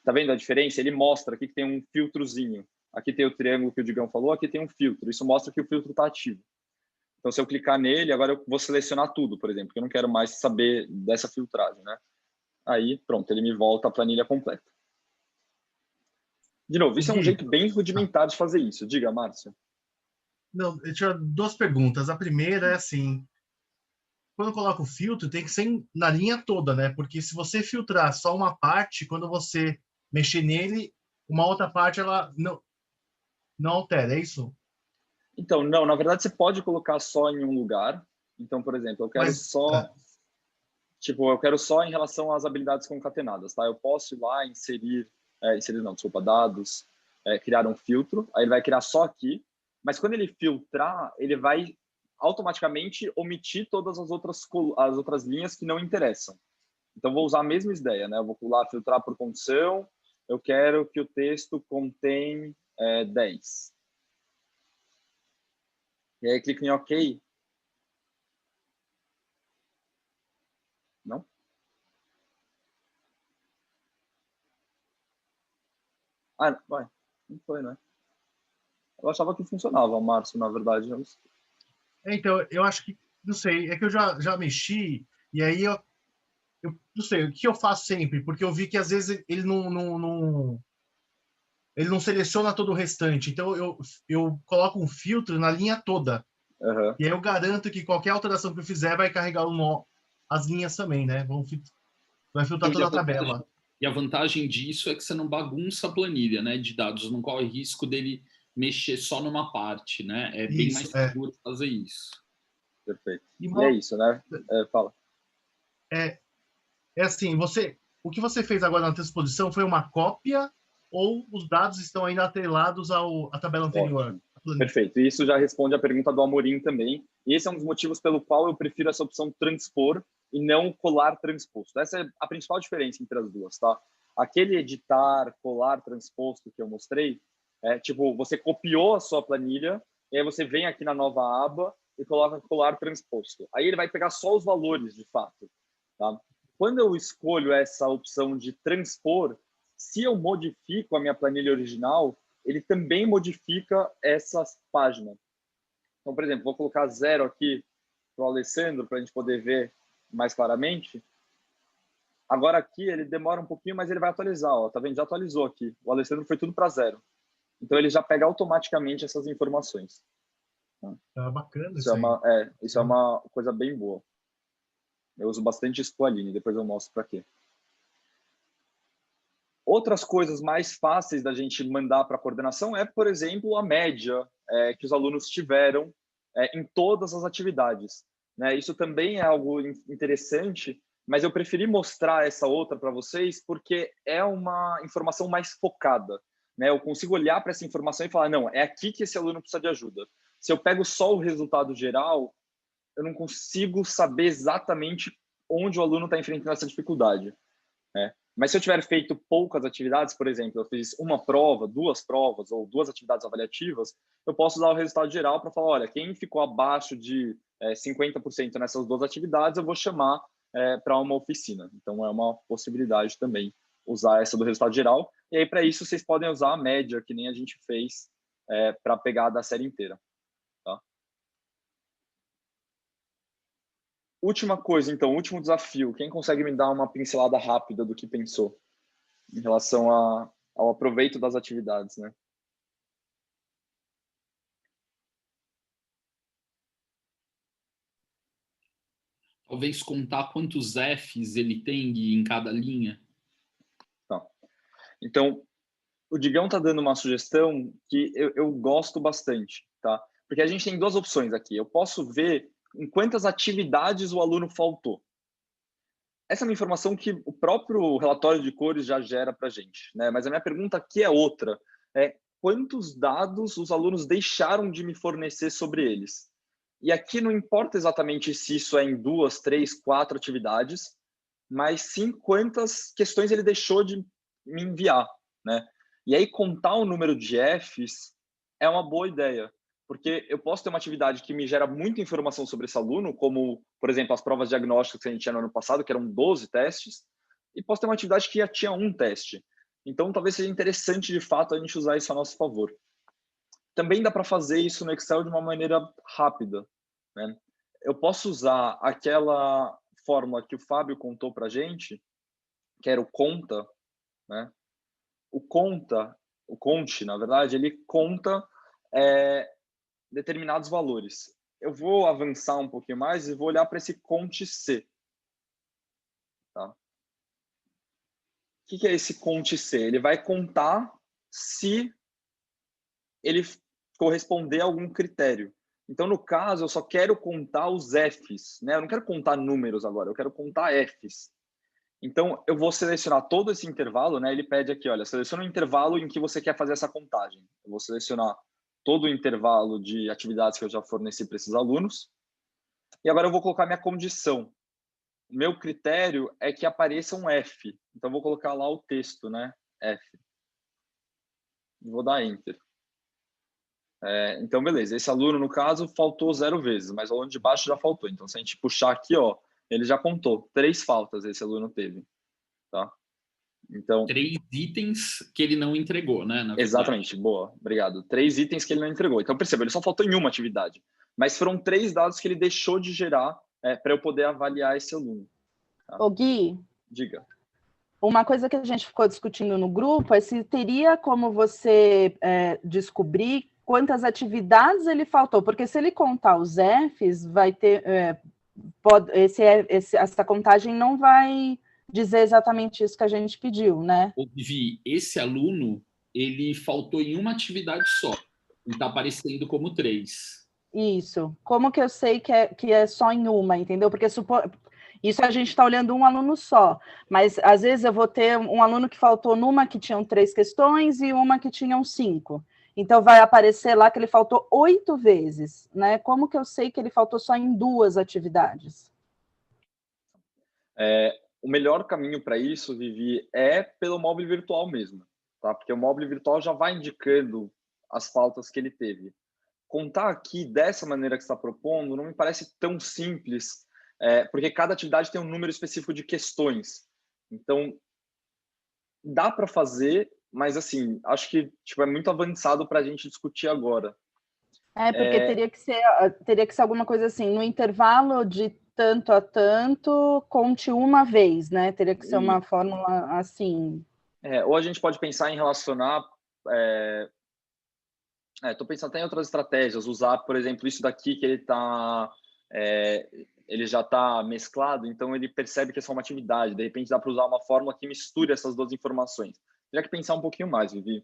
Tá vendo a diferença? Ele mostra aqui que tem um filtrozinho. Aqui tem o triângulo que o Digão falou, aqui tem um filtro. Isso mostra que o filtro está ativo. Então, se eu clicar nele, agora eu vou selecionar tudo, por exemplo, porque eu não quero mais saber dessa filtragem, né? Aí, pronto, ele me volta a planilha completa. De novo, isso é um jeito bem rudimentar de fazer isso. Diga, Márcio. Não, eu tinha 2 perguntas. A primeira é assim, quando eu coloco o filtro, tem que ser na linha toda, né? Porque se você filtrar só uma parte, quando você mexer nele, uma outra parte ela não altera, é isso? Então, não, na verdade você pode colocar só em um lugar. Então, por exemplo, eu quero eu quero só em relação às habilidades concatenadas, tá? Eu posso ir lá inserir dados, criar um filtro, aí ele vai criar só aqui, mas quando ele filtrar, ele vai automaticamente omitir todas as outras linhas que não interessam. Então, vou usar a mesma ideia, né? Eu vou lá filtrar por condição, eu quero que o texto contém 10. E aí, clico em OK. Não? Ah, vai. Não foi, né? Eu achava que funcionava, Márcio, na verdade. Então, eu acho que, não sei, é que eu já mexi, e aí eu não sei, o que eu faço sempre? Porque eu vi que às vezes ele não seleciona todo o restante. Então, eu coloco um filtro na linha toda. Uhum. E aí eu garanto que qualquer alteração que eu fizer vai carregar as linhas também, né? Vai filtrar toda a tabela. E a vantagem disso é que você não bagunça a planilha, né, de dados, não corre risco dele mexer só numa parte, né? É bem mais seguro fazer isso. Perfeito. E é isso, né? Fala. É assim, o que você fez agora na transposição foi uma cópia ou os dados estão ainda atrelados à tabela anterior? Perfeito. E isso já responde a pergunta do Amorim também. E esse é um dos motivos pelo qual eu prefiro essa opção transpor e não colar transposto. Essa é a principal diferença entre as duas, tá? Aquele editar, colar transposto que eu mostrei, você copiou a sua planilha, e aí você vem aqui na nova aba e coloca colar transposto. Aí ele vai pegar só os valores, de fato, tá? Quando eu escolho essa opção de transpor, se eu modifico a minha planilha original, ele também modifica essas páginas. Então, por exemplo, vou colocar 0 aqui para o Alessandro, para a gente poder ver mais claramente. Agora aqui ele demora um pouquinho, mas ele vai atualizar. Ó, tá vendo? Já atualizou aqui. O Alessandro foi tudo para 0. Então, ele já pega automaticamente essas informações. Bacana isso é uma coisa bem boa. Eu uso bastante isso com a Aline, depois eu mostro para quê. Outras coisas mais fáceis da gente mandar para a coordenação é, por exemplo, a média que os alunos tiveram em todas as atividades, né? Isso também é algo interessante, mas eu preferi mostrar essa outra para vocês porque é uma informação mais focada, né? Eu consigo olhar para essa informação e falar, não, é aqui que esse aluno precisa de ajuda. Se eu pego só o resultado geral, eu não consigo saber exatamente onde o aluno está enfrentando essa dificuldade, né? Mas se eu tiver feito poucas atividades, por exemplo, eu fiz uma prova, 2 provas ou 2 atividades avaliativas, eu posso usar o resultado geral para falar, olha, quem ficou abaixo de 50% nessas 2 atividades, eu vou chamar para uma oficina. Então, é uma possibilidade também usar essa do resultado geral. E aí, para isso, vocês podem usar a média, que nem a gente fez para pegar da série inteira. Tá? Última coisa, então, último desafio. Quem consegue me dar uma pincelada rápida do que pensou em relação ao aproveito das atividades, né? Talvez contar quantos Fs ele tem em cada linha. Tá. Então, o Digão está dando uma sugestão que eu gosto bastante, tá? Porque a gente tem duas opções aqui. Eu posso ver em quantas atividades o aluno faltou. Essa é uma informação que o próprio relatório de cores já gera para a gente, né? Mas a minha pergunta aqui é outra. Quantos dados os alunos deixaram de me fornecer sobre eles? E aqui não importa exatamente se isso é em 2, 3, 4 atividades, mas sim quantas questões ele deixou de me enviar, né? E aí contar o número de Fs é uma boa ideia, porque eu posso ter uma atividade que me gera muita informação sobre esse aluno, como, por exemplo, as provas diagnósticas que a gente tinha no ano passado, que eram 12 testes, e posso ter uma atividade que já tinha um teste. Então, talvez seja interessante, de fato, a gente usar isso a nosso favor. Também dá para fazer isso no Excel de uma maneira rápida, né? Eu posso usar aquela fórmula que o Fábio contou para a gente, que era o conta, né? O conte, na verdade, ele conta determinados valores. Eu vou avançar um pouquinho mais e vou olhar para esse conte C. Tá? O que é esse conte C? Ele vai contar se ele corresponder a algum critério. Então, no caso, eu só quero contar os Fs, né? Eu não quero contar números agora, eu quero contar Fs. Então, eu vou selecionar todo esse intervalo, né? Ele pede aqui, olha, seleciona o intervalo em que você quer fazer essa contagem. Eu vou selecionar todo o intervalo de atividades que eu já forneci para esses alunos. E agora eu vou colocar minha condição. O meu critério é que apareça um F. Então, eu vou colocar lá o texto, né? F. Vou dar Enter. Então, beleza. Esse aluno, no caso, faltou 0 vezes, mas o aluno de baixo já faltou. Então, se a gente puxar aqui, ó, ele já contou. 3 faltas esse aluno teve. Tá? Então, 3 itens que ele não entregou, né? Exatamente, boa, obrigado. 3 itens que ele não entregou. Então, perceba, ele só faltou em uma atividade. Mas foram 3 dados que ele deixou de gerar para eu poder avaliar esse aluno. Tá? Ô, Gui, diga. Uma coisa que a gente ficou discutindo no grupo é se teria como você descobrir quantas atividades ele faltou, porque se ele contar os Fs, vai ter essa contagem não vai dizer exatamente isso que a gente pediu, né? Vi, esse aluno, ele faltou em uma atividade só, e está aparecendo como 3. Isso. Como que eu sei que é só em uma, entendeu? Porque isso a gente está olhando um aluno só, mas às vezes eu vou ter um aluno que faltou numa que tinham 3 questões e uma que tinham 5. Então vai aparecer lá que ele faltou 8 vezes, né? Como que eu sei que ele faltou só em 2 atividades? O melhor caminho para isso, Vivi, é pelo módulo virtual mesmo, tá? Porque o módulo virtual já vai indicando as faltas que ele teve. Contar aqui dessa maneira que você está propondo não me parece tão simples, porque cada atividade tem um número específico de questões. Então, dá para fazer, mas assim, acho que é muito avançado para a gente discutir agora. Porque teria que ser alguma coisa assim, no intervalo de tanto a tanto, conte uma vez, né? Teria que ser uma fórmula assim. Ou a gente pode pensar em relacionar... Estou pensando até em outras estratégias, usar, por exemplo, isso daqui que ele já está mesclado, então ele percebe que é só uma atividade, de repente dá para usar uma fórmula que misture essas duas informações. Teria que pensar um pouquinho mais, Vivi.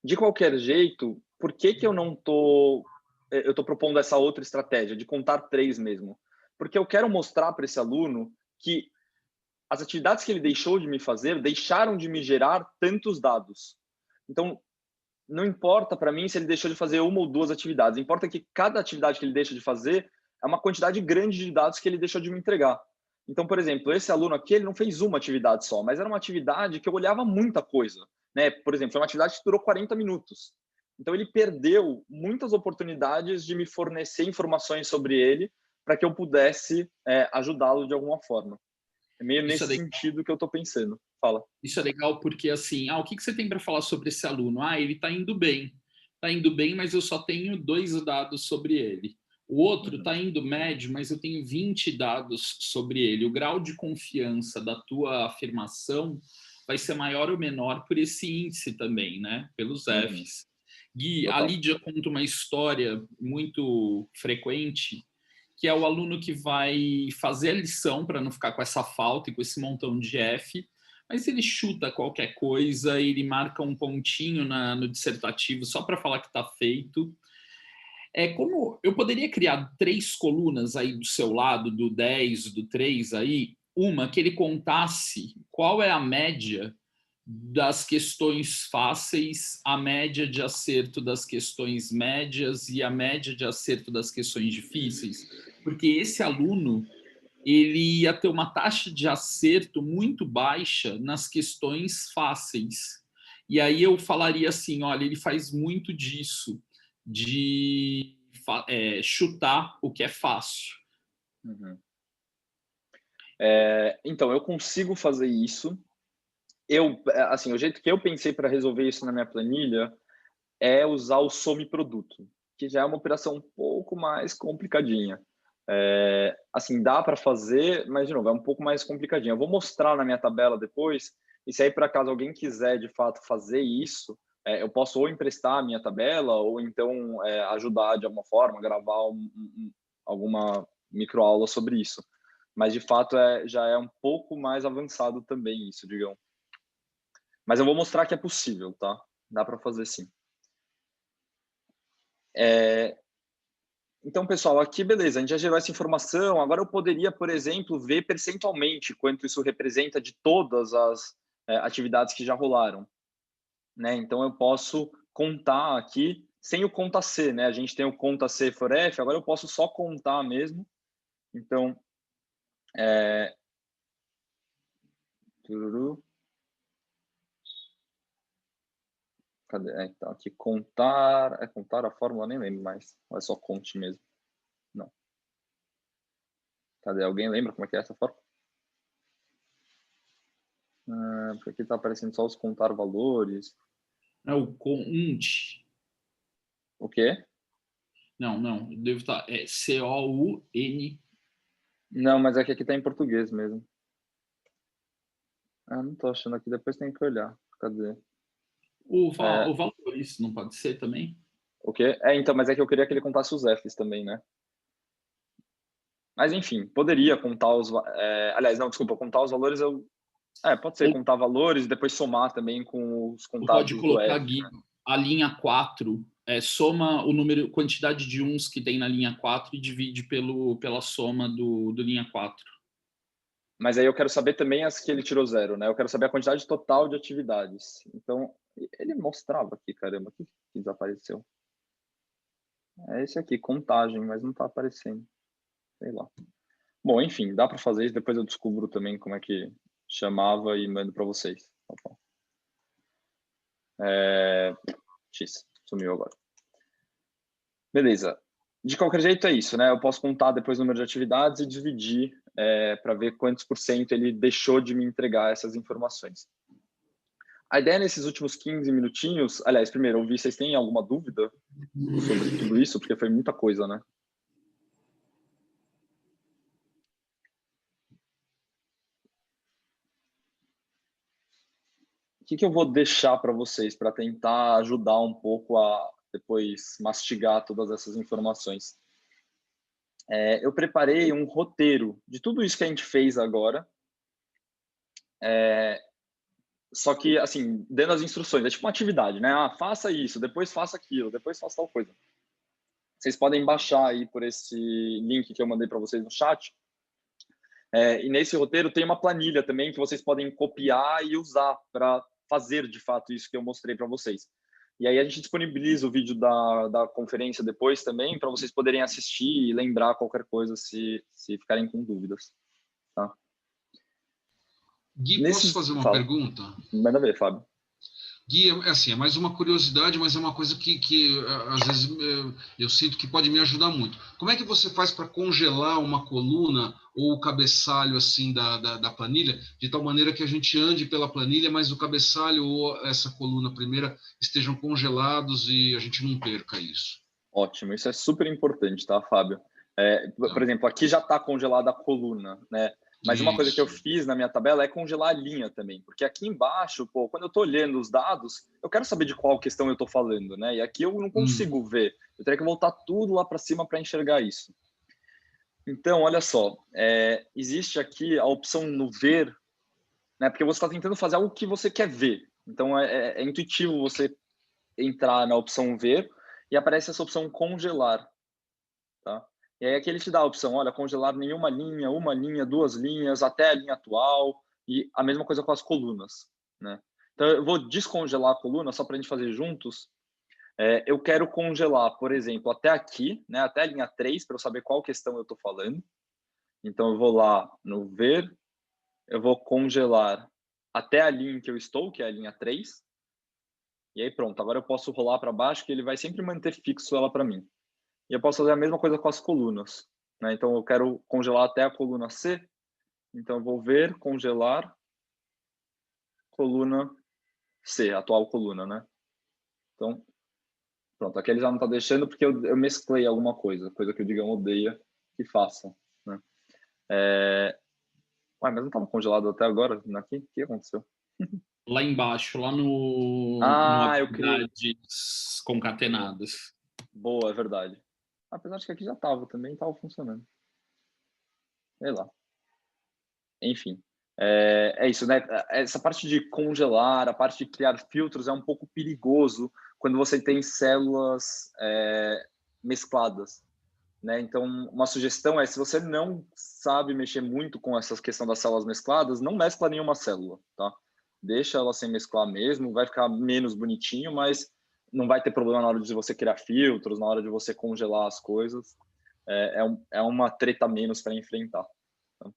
De qualquer jeito, por que eu não estou... Eu estou propondo essa outra estratégia, de contar 3 mesmo? Porque eu quero mostrar para esse aluno que as atividades que ele deixou de me fazer deixaram de me gerar tantos dados. Então, não importa para mim se ele deixou de fazer 1 ou 2 atividades, importa que cada atividade que ele deixa de fazer é uma quantidade grande de dados que ele deixou de me entregar. Então, por exemplo, esse aluno aqui, ele não fez uma atividade só, mas era uma atividade que eu olhava muita coisa, né? Por exemplo, foi uma atividade que durou 40 minutos. Então, ele perdeu muitas oportunidades de me fornecer informações sobre ele para que eu pudesse ajudá-lo de alguma forma. É meio nesse sentido que eu estou pensando. Fala. Isso é legal porque, assim, o que você tem para falar sobre esse aluno? Ele está indo bem. está indo bem, mas eu só tenho 2 dados sobre ele. O outro está indo médio, mas eu tenho 20 dados sobre ele. O grau de confiança da tua afirmação vai ser maior ou menor por esse índice também, né? Pelos Fs. Gui, a Lídia conta uma história muito frequente, que é o aluno que vai fazer a lição para não ficar com essa falta e com esse montão de F, mas ele chuta qualquer coisa, ele marca um pontinho no dissertativo só para falar que está feito. Como eu poderia criar 3 colunas aí do seu lado, do 10, do 3 aí, uma que ele contasse qual é a média das questões fáceis, a média de acerto das questões médias e a média de acerto das questões difíceis, porque esse aluno ele ia ter uma taxa de acerto muito baixa nas questões fáceis. E aí eu falaria assim, olha, ele faz muito disso, de chutar o que é fácil. Então, eu consigo fazer isso. O jeito que eu pensei para resolver isso na minha planilha é usar o some-produto, que já é uma operação um pouco mais complicadinha. Dá para fazer, mas, de novo, é um pouco mais complicadinho. Eu vou mostrar na minha tabela depois, e se aí, por acaso, alguém quiser, de fato, fazer isso, eu posso ou emprestar a minha tabela, ou então ajudar de alguma forma, gravar alguma microaula sobre isso. Mas, de fato, já é um pouco mais avançado também isso, digamos. Mas eu vou mostrar que é possível, tá? Dá para fazer sim. Então, pessoal, aqui, beleza, a gente já gerou essa informação. Agora eu poderia, por exemplo, ver percentualmente quanto isso representa de todas as atividades que já rolaram, né? Então, eu posso contar aqui, sem o conta C, né? A gente tem o conta C for F, agora eu posso só contar mesmo. Então, cadê? Então, aqui contar... contar a fórmula? Nem lembro mais. Ou é só conte mesmo? Não. Cadê? Alguém lembra como é que é essa fórmula? Porque aqui está aparecendo só os contar valores. É o COUNT. O quê? Não. Devo estar... É C-O-U-N. Não, mas é que aqui está em português mesmo. Não estou achando aqui. Depois tem que olhar. Cadê? O valores não pode ser também? O quê? Então, mas é que eu queria que ele contasse os Fs também, né? Mas, enfim, poderia contar os... aliás, não, desculpa, contar os valores eu... pode ser contar valores e depois somar também com os contados pode colocar do F, né? a linha 4, soma o número, quantidade de uns que tem na linha 4 e divide pela soma do linha 4. Mas aí eu quero saber também as que ele tirou 0, né? Eu quero saber a quantidade total de atividades. Então, ele mostrava aqui, caramba, o que desapareceu? É esse aqui, contagem, mas não está aparecendo. Sei lá. Bom, enfim, dá para fazer isso. Depois eu descubro também como é que chamava e mando para vocês. X, sumiu agora. Beleza. De qualquer jeito é isso, né? Eu posso contar depois o número de atividades e dividir para ver quantos % ele deixou de me entregar essas informações. A ideia nesses últimos 15 minutinhos... Aliás, primeiro, ouvir, vocês têm alguma dúvida sobre tudo isso? Porque foi muita coisa, né? O que eu vou deixar para vocês para tentar ajudar um pouco a depois mastigar todas essas informações? Eu preparei um roteiro de tudo isso que a gente fez agora, só que, assim, dando as instruções. É tipo uma atividade, né? Faça isso, depois faça aquilo, depois faça tal coisa. Vocês podem baixar aí por esse link que eu mandei para vocês no chat. E nesse roteiro tem uma planilha também que vocês podem copiar e usar para fazer, de fato, isso que eu mostrei para vocês. E aí a gente disponibiliza o vídeo da conferência depois também, para vocês poderem assistir e lembrar qualquer coisa se ficarem com dúvidas. Tá? Gui, posso fazer uma pergunta? Manda ver, Fábio. Gui, assim, é mais uma curiosidade, mas é uma coisa que às vezes eu sinto que pode me ajudar muito. Como é que você faz para congelar uma coluna ou o cabeçalho assim da planilha, de tal maneira que a gente ande pela planilha, mas o cabeçalho ou essa coluna primeira estejam congelados e a gente não perca isso? Ótimo, isso é super importante, tá, Fábio? Por Tá. exemplo, aqui já está congelada a coluna, né? Mas uma coisa que eu Isso. fiz na minha tabela é congelar a linha também, porque aqui embaixo, pô, quando eu estou olhando os dados, eu quero saber de qual questão eu estou falando, né? E aqui eu não consigo ver, eu teria que voltar tudo lá para cima para enxergar isso. Então, olha só, existe aqui a opção no ver, né? Porque você está tentando fazer algo que você quer ver. Então, é intuitivo você entrar na opção ver e aparece essa opção congelar, tá? E aí aqui ele te dá a opção, olha, congelar nenhuma linha, uma linha, duas linhas, até a linha atual, e a mesma coisa com as colunas, né? Então eu vou descongelar a coluna só para a gente fazer juntos. Eu quero congelar, por exemplo, até aqui, né, até a linha 3, para eu saber qual questão eu estou falando. Então eu vou lá no ver, eu vou congelar até a linha em que eu estou, que é a linha 3. E aí pronto, agora eu posso rolar para baixo, que ele vai sempre manter fixo ela para mim. E eu posso fazer a mesma coisa com as colunas, né? Então eu quero congelar até a coluna C, então eu vou ver, congelar, coluna C, atual coluna, né? Então, pronto, aqui ele já não está deixando porque eu mesclei alguma coisa que o Digão odeia que faça, né? Ué, mas não estava congelado até agora aqui? O que aconteceu? Lá embaixo, lá no Eu criei. habilidades concatenadas. Boa, é verdade. Apesar de que aqui já estava também, estava funcionando. Sei lá. Enfim, é isso, né? Essa parte de congelar, a parte de criar filtros é um pouco perigoso quando você tem células mescladas, né? Então, uma sugestão é, se você não sabe mexer muito com essa questão das células mescladas, não mescla nenhuma célula, tá? Deixa ela sem mesclar mesmo, vai ficar menos bonitinho, mas não vai ter problema na hora de você criar filtros, na hora de você congelar as coisas. É uma treta menos para enfrentar. Tá?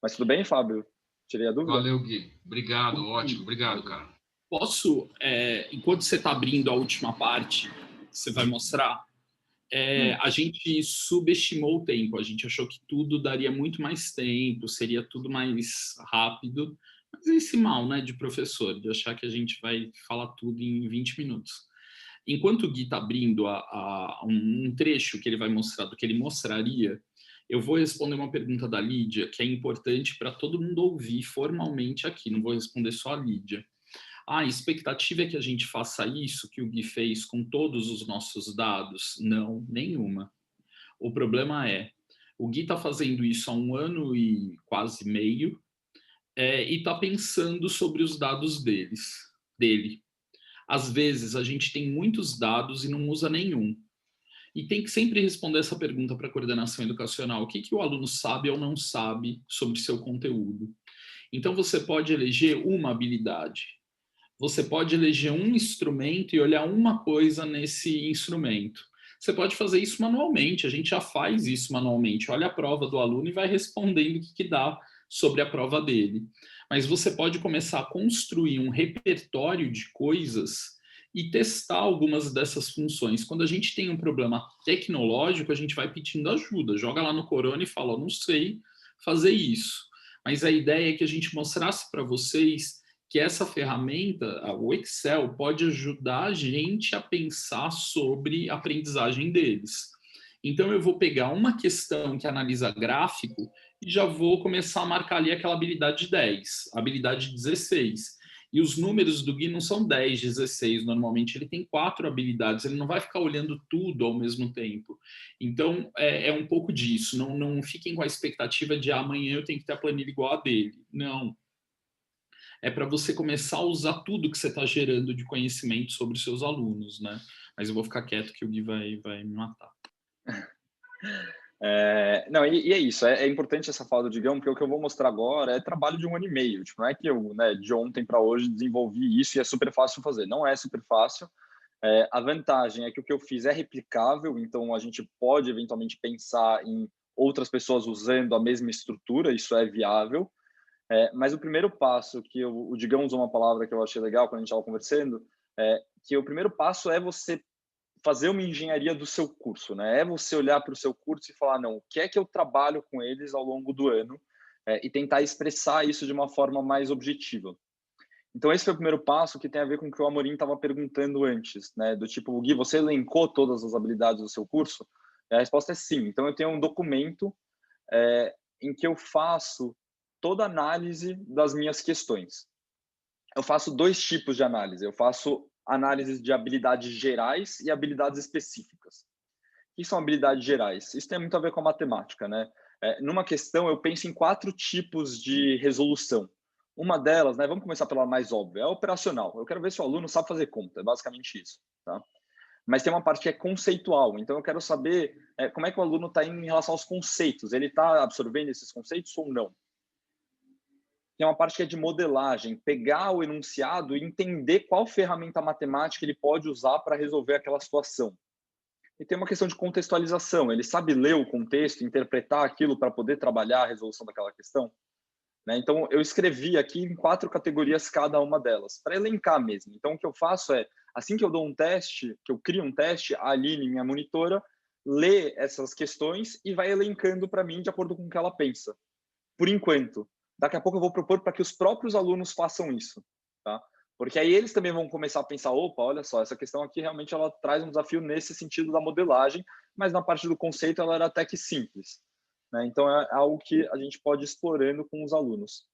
Mas tudo bem, Fábio? Tirei a dúvida? Valeu, Gui. Obrigado, ótimo. Obrigado, cara. Posso, enquanto você está abrindo a última parte, você vai mostrar, a gente subestimou o tempo, a gente achou que tudo daria muito mais tempo, seria tudo mais rápido, mas é esse mal, né, de professor, de achar que a gente vai falar tudo em 20 minutos. Enquanto o Gui está abrindo um trecho que ele vai mostrar do que ele mostraria, eu vou responder uma pergunta da Lídia, que é importante para todo mundo ouvir formalmente aqui, não vou responder só a Lídia. A expectativa é que a gente faça isso que o Gui fez com todos os nossos dados? Não, nenhuma. O problema é, o Gui está fazendo isso há 1 ano e quase meio, e está pensando sobre os dados dele. Às vezes, a gente tem muitos dados e não usa nenhum. E tem que sempre responder essa pergunta para a coordenação educacional. O que o aluno sabe ou não sabe sobre seu conteúdo? Então, você pode eleger uma habilidade. Você pode eleger um instrumento e olhar uma coisa nesse instrumento. Você pode fazer isso manualmente, a gente já faz isso manualmente. Olha a prova do aluno e vai respondendo o que dá sobre a prova dele. Mas você pode começar a construir um repertório de coisas e testar algumas dessas funções. Quando a gente tem um problema tecnológico, a gente vai pedindo ajuda. Joga lá no Corona e fala, não sei fazer isso. Mas a ideia é que a gente mostrasse para vocês que essa ferramenta, o Excel, pode ajudar a gente a pensar sobre a aprendizagem deles. Então, eu vou pegar uma questão que analisa gráfico e já vou começar a marcar ali aquela habilidade 10, habilidade 16. E os números do Gui não são 10, 16, normalmente ele tem 4 habilidades, ele não vai ficar olhando tudo ao mesmo tempo. Então, é um pouco disso, não fiquem com a expectativa de amanhã eu tenho que ter a planilha igual a dele. Não. É para você começar a usar tudo que você está gerando de conhecimento sobre os seus alunos, né? Mas eu vou ficar quieto que o Gui vai me matar. Não, e é isso, é importante essa fala do Digão, porque o que eu vou mostrar agora é trabalho de 1 ano e meio, tipo, não é que eu, né, de ontem para hoje desenvolvi isso e é super fácil de fazer, não é super fácil. A vantagem é que o que eu fiz é replicável, então a gente pode eventualmente pensar em outras pessoas usando a mesma estrutura, isso é viável. Mas o primeiro passo, que o Digão usou uma palavra que eu achei legal quando a gente estava conversando, que o primeiro passo é você fazer uma engenharia do seu curso, né? É você olhar para o seu curso e falar, não, o que é que eu trabalho com eles ao longo do ano, e tentar expressar isso de uma forma mais objetiva. Então, esse foi o primeiro passo, que tem a ver com o que o Amorim estava perguntando antes, né? Do tipo, Gui, você elencou todas as habilidades do seu curso? A resposta é sim. Então, eu tenho um documento em que eu faço toda a análise das minhas questões. Eu faço 2 tipos de análise. Eu faço análises de habilidades gerais e habilidades específicas. O que são habilidades gerais? Isso tem muito a ver com a matemática, né? Numa questão, eu penso em 4 tipos de resolução. Uma delas, né, vamos começar pela mais óbvia, é operacional. Eu quero ver se o aluno sabe fazer conta, é basicamente isso, tá? Mas tem uma parte que é conceitual, então eu quero saber como é que o aluno está indo em relação aos conceitos. Ele está absorvendo esses conceitos ou não? Tem uma parte que é de modelagem, pegar o enunciado e entender qual ferramenta matemática ele pode usar para resolver aquela situação. E tem uma questão de contextualização, ele sabe ler o contexto, interpretar aquilo para poder trabalhar a resolução daquela questão? Né? Então, eu escrevi aqui em 4 categorias cada uma delas, para elencar mesmo. Então, o que eu faço é, assim que eu dou um teste, que eu crio um teste, a Aline, minha monitora, lê essas questões e vai elencando para mim de acordo com o que ela pensa. Por enquanto. Daqui a pouco eu vou propor para que os próprios alunos façam isso, tá? Porque aí eles também vão começar a pensar, opa, olha só, essa questão aqui realmente ela traz um desafio nesse sentido da modelagem, mas na parte do conceito ela era até que simples, né? Então é algo que a gente pode ir explorando com os alunos.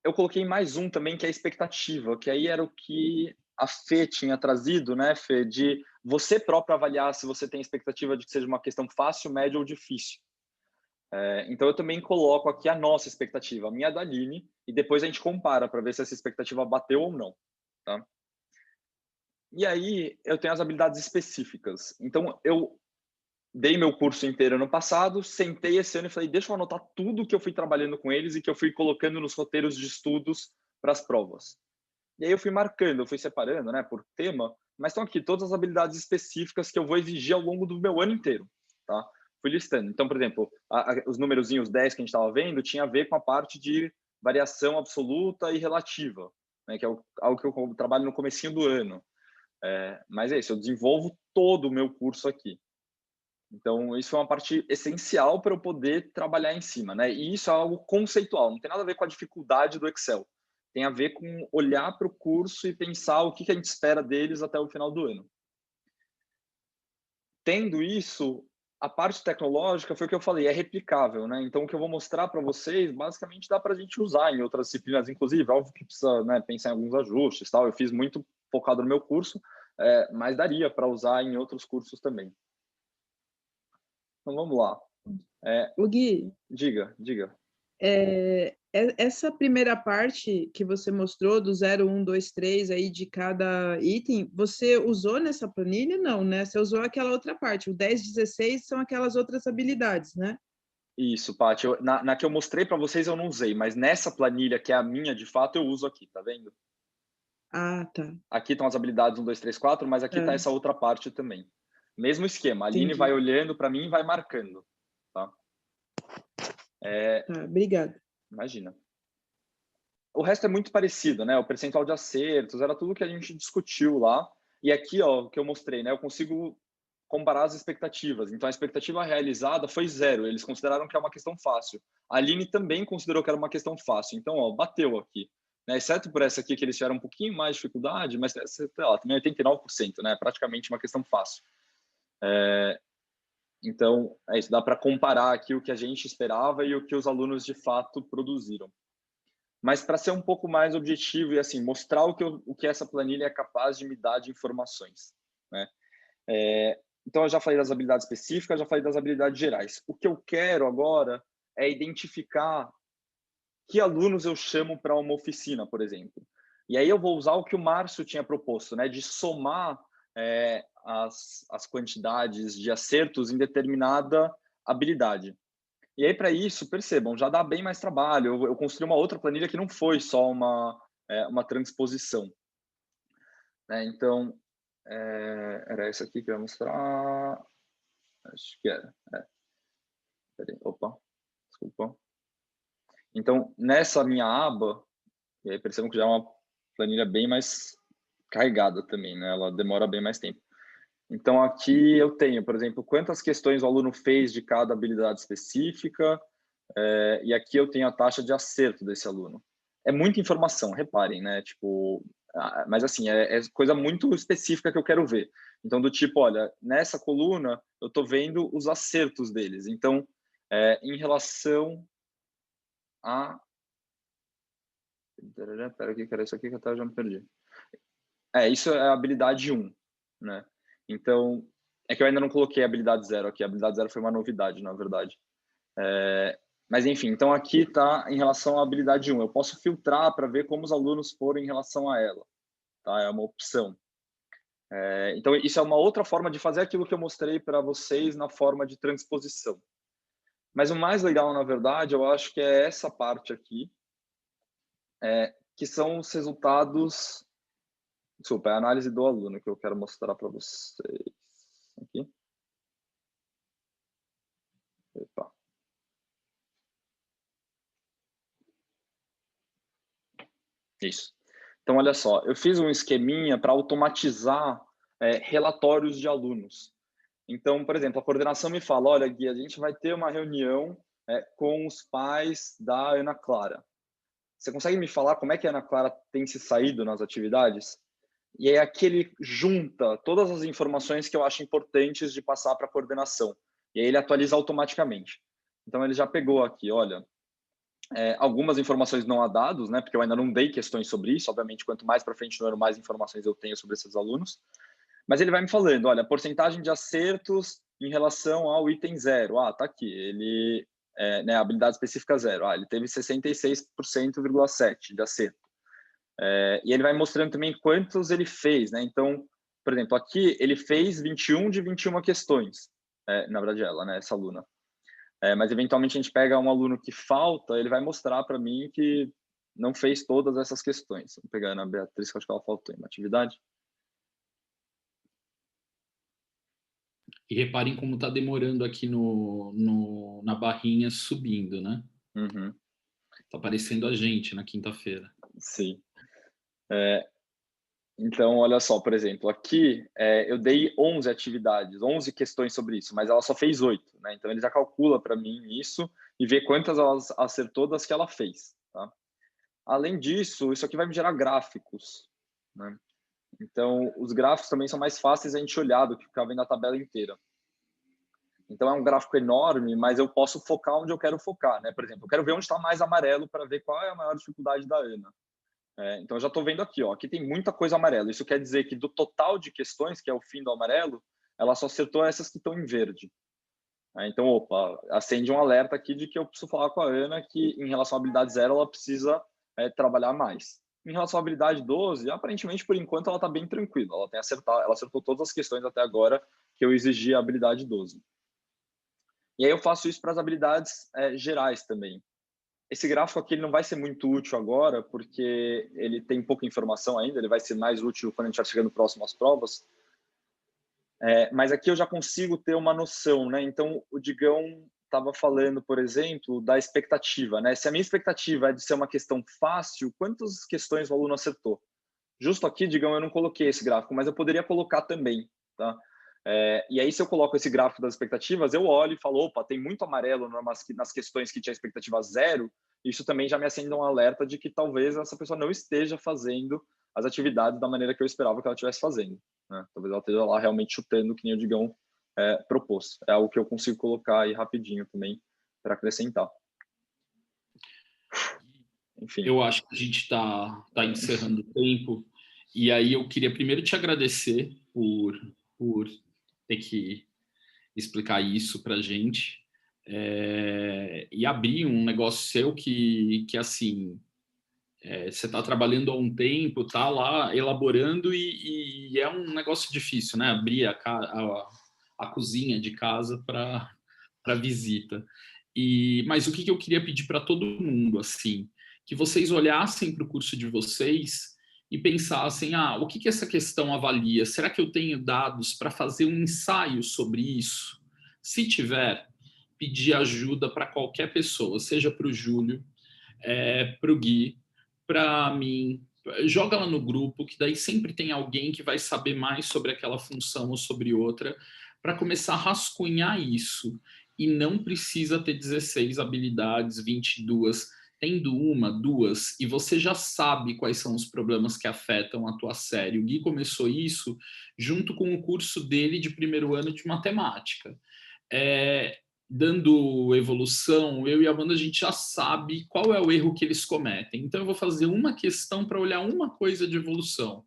Eu coloquei mais um também, que é a expectativa, que aí era o que a Fê tinha trazido, né, Fê, de você próprio avaliar se você tem expectativa de que seja uma questão fácil, média ou difícil. Então, eu também coloco aqui a nossa expectativa, a minha da Aline, e depois a gente compara para ver se essa expectativa bateu ou não. Tá? E aí, eu tenho as habilidades específicas. Então, eu dei meu curso inteiro ano passado, sentei esse ano e falei, deixa eu anotar tudo que eu fui trabalhando com eles e que eu fui colocando nos roteiros de estudos para as provas. E aí eu fui marcando, eu fui separando, né, por tema, mas estão aqui todas as habilidades específicas que eu vou exigir ao longo do meu ano inteiro, tá? Fui listando. Então, por exemplo, os numerozinhos 10 que a gente estava vendo tinha a ver com a parte de variação absoluta e relativa, né, que é algo que eu trabalho no comecinho do ano. Mas é isso, eu desenvolvo todo o meu curso aqui. Então, isso é uma parte essencial para eu poder trabalhar em cima, né? E isso é algo conceitual, não tem nada a ver com a dificuldade do Excel. Tem a ver com olhar para o curso e pensar o que a gente espera deles até o final do ano. Tendo isso, a parte tecnológica foi o que eu falei, é replicável, né? Então, o que eu vou mostrar para vocês, basicamente, dá para a gente usar em outras disciplinas, inclusive, óbvio que precisa, né, pensar em alguns ajustes, tal. Eu fiz muito focado no meu curso, mas daria para usar em outros cursos também. Então, vamos lá. O Gui, Diga. essa primeira parte que você mostrou do 0, 1, 2, 3 aí de cada item, você usou nessa planilha? Não, né? Você usou aquela outra parte. O 10, 16 são aquelas outras habilidades, né? Isso, Paty. Na que eu mostrei para vocês eu não usei, mas nessa planilha, que é a minha, de fato, eu uso aqui, tá vendo? Ah, tá. Aqui estão as habilidades 1, 2, 3, 4, mas aqui está essa outra parte também. Mesmo esquema. A Aline vai olhando para mim e vai marcando, tá? Tá, obrigada. Imagina. O resto é muito parecido, né? O percentual de acertos, era tudo que a gente discutiu lá. E aqui, ó, o que eu mostrei, né? Eu consigo comparar as expectativas. Então, a expectativa realizada foi 0. Eles consideraram que é uma questão fácil. A Aline também considerou que era uma questão fácil. Então, ó, bateu aqui. Né? Exceto por essa aqui, que eles tiveram um pouquinho mais de dificuldade, mas sei lá, também 89%, né? Praticamente uma questão fácil. Então, é isso. Dá para comparar aqui o que a gente esperava e o que os alunos, de fato, produziram. Mas para ser um pouco mais objetivo e assim mostrar o que essa planilha é capaz de me dar de informações, né? Então eu já falei das habilidades específicas, já falei das habilidades gerais. O que eu quero agora é identificar que alunos eu chamo para uma oficina, por exemplo. E aí eu vou usar o que o Márcio tinha proposto, né? De somar as quantidades de acertos em determinada habilidade. E aí, para isso, percebam, já dá bem mais trabalho. Eu construí uma outra planilha que não foi só uma transposição. Então, era essa aqui que eu ia mostrar. Acho que era. Peraí, opa, desculpa. Então, nessa minha aba, e aí percebam que já é uma planilha bem mais carregada também, né? Ela demora bem mais tempo. Então, aqui eu tenho, por exemplo, quantas questões o aluno fez de cada habilidade específica, e aqui eu tenho a taxa de acerto desse aluno. É muita informação, reparem, né? Tipo, mas assim, é coisa muito específica que eu quero ver. Então, do tipo, olha, nessa coluna eu estou vendo os acertos deles. Então, em relação a... Pera aqui, que era isso aqui que eu já me perdi. Isso é a habilidade 1, né? Então, é que eu ainda não coloquei a habilidade 0 aqui. A habilidade 0 foi uma novidade, na verdade. Mas, enfim, então aqui está em relação à habilidade 1. Eu posso filtrar para ver como os alunos foram em relação a ela. Tá? É uma opção. Então, isso é uma outra forma de fazer aquilo que eu mostrei para vocês na forma de transposição. Mas o mais legal, na verdade, eu acho que é essa parte aqui, que são os resultados... Desculpa, é a análise do aluno que eu quero mostrar para vocês. Aqui. Opa. Isso. Então, olha só, eu fiz um esqueminha para automatizar relatórios de alunos. Então, por exemplo, a coordenação me fala, olha, Gui, a gente vai ter uma reunião com os pais da Ana Clara. Você consegue me falar como é que a Ana Clara tem se saído nas atividades? E aí aqui ele junta todas as informações que eu acho importantes de passar para a coordenação. E aí ele atualiza automaticamente. Então ele já pegou aqui, olha, algumas informações não há dados, né? Porque eu ainda não dei questões sobre isso. Obviamente, quanto mais para frente no ano, mais informações eu tenho sobre esses alunos. Mas ele vai me falando, olha, porcentagem de acertos em relação ao item 0. Tá aqui. Ele, né, habilidade específica 0. Ele teve 66,7% de acerto. E ele vai mostrando também quantos ele fez, né? Então, por exemplo, aqui ele fez 21 de 21 questões. Na verdade, ela, né? Essa aluna. Mas, eventualmente, a gente pega um aluno que falta, ele vai mostrar para mim que não fez todas essas questões. Vou pegar a Ana Beatriz, que eu acho que ela faltou em uma atividade. E reparem como está demorando aqui na barrinha subindo, né? Uhum. Tá aparecendo a gente na quinta-feira. Sim. Então, olha só, por exemplo, aqui eu dei 11 atividades, 11 questões sobre isso, mas ela só fez 8, né? Então, ele já calcula para mim isso e vê quantas ela acertou das que ela fez, tá? Além disso, isso aqui vai me gerar gráficos, né? Então, os gráficos também são mais fáceis a gente olhar do que ficar vendo a tabela inteira. Então, é um gráfico enorme, mas eu posso focar onde eu quero focar, né? Por exemplo, eu quero ver onde está mais amarelo para ver qual é a maior dificuldade da Ana. Então, eu já estou vendo aqui, aqui tem muita coisa amarela. Isso quer dizer que do total de questões, que é o fim do amarelo, ela só acertou essas que estão em verde. Então, opa, acende um alerta aqui de que eu preciso falar com a Ana que, em relação à habilidade 0, ela precisa trabalhar mais. Em relação à habilidade 12, aparentemente, por enquanto, ela está bem tranquila. Ela acertou todas as questões até agora que eu exigi a habilidade 12. E aí eu faço isso para as habilidades gerais também. Esse gráfico aqui ele não vai ser muito útil agora, porque ele tem pouca informação ainda, ele vai ser mais útil quando a gente estiver chegando próximo às provas. Mas aqui eu já consigo ter uma noção, né? Então, o Digão estava falando, por exemplo, da expectativa, né? Se a minha expectativa é de ser uma questão fácil, quantas questões o aluno acertou? Justo aqui, Digão, eu não coloquei esse gráfico, mas eu poderia colocar também, tá? E aí, se eu coloco esse gráfico das expectativas, eu olho e falo, opa, tem muito amarelo nas questões que tinha expectativa 0, isso também já me acende um alerta de que talvez essa pessoa não esteja fazendo as atividades da maneira que eu esperava que ela estivesse fazendo, né? Talvez ela esteja lá realmente chutando, que nem o Digão propôs. É algo que eu consigo colocar aí rapidinho também para acrescentar. Enfim. Eu acho que a gente está encerrando o tempo, e aí eu queria primeiro te agradecer por ter que explicar isso para a gente, e abrir um negócio seu que assim, você está trabalhando há um tempo, está lá elaborando e é um negócio difícil, né? Abrir a cozinha de casa para visita. Mas o que eu queria pedir para todo mundo, assim, que vocês olhassem para o curso de vocês e pensassem, o que essa questão avalia? Será que eu tenho dados para fazer um ensaio sobre isso? Se tiver, pedir ajuda para qualquer pessoa, seja para o Júlio, para o Gui, para mim, joga lá no grupo, que daí sempre tem alguém que vai saber mais sobre aquela função ou sobre outra, para começar a rascunhar isso. E não precisa ter 16 habilidades, 22, tendo uma, duas, e você já sabe quais são os problemas que afetam a tua série. O Gui começou isso junto com o curso dele de primeiro ano de matemática. Dando evolução, eu e a Amanda, a gente já sabe qual é o erro que eles cometem. Então, eu vou fazer uma questão para olhar uma coisa de evolução.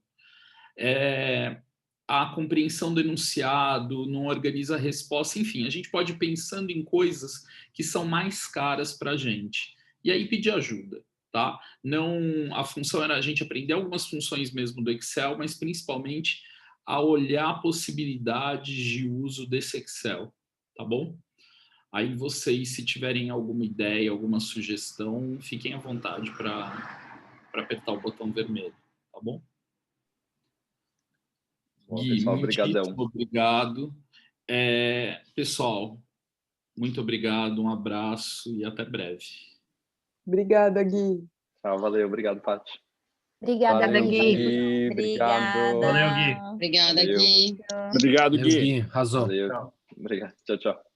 A compreensão do enunciado, não organiza a resposta, enfim, a gente pode ir pensando em coisas que são mais caras para a gente. E aí pedir ajuda, tá? Não, a função era a gente aprender algumas funções mesmo do Excel, mas principalmente a olhar possibilidades de uso desse Excel, tá bom? Aí vocês, se tiverem alguma ideia, alguma sugestão, fiquem à vontade para apertar o botão vermelho, tá bom? Bom, Gui, pessoal, obrigadão. Obrigado. Pessoal, muito obrigado, um abraço e até breve. Obrigada, Gui. Tchau, valeu, obrigado, Paty. Obrigada, Valeu, Gui. Obrigado. Valeu, Gui. Obrigada, Valeu. Gui. Obrigado, Deus, Gui. Gui, arrasou. Valeu. Obrigado. Tchau, tchau.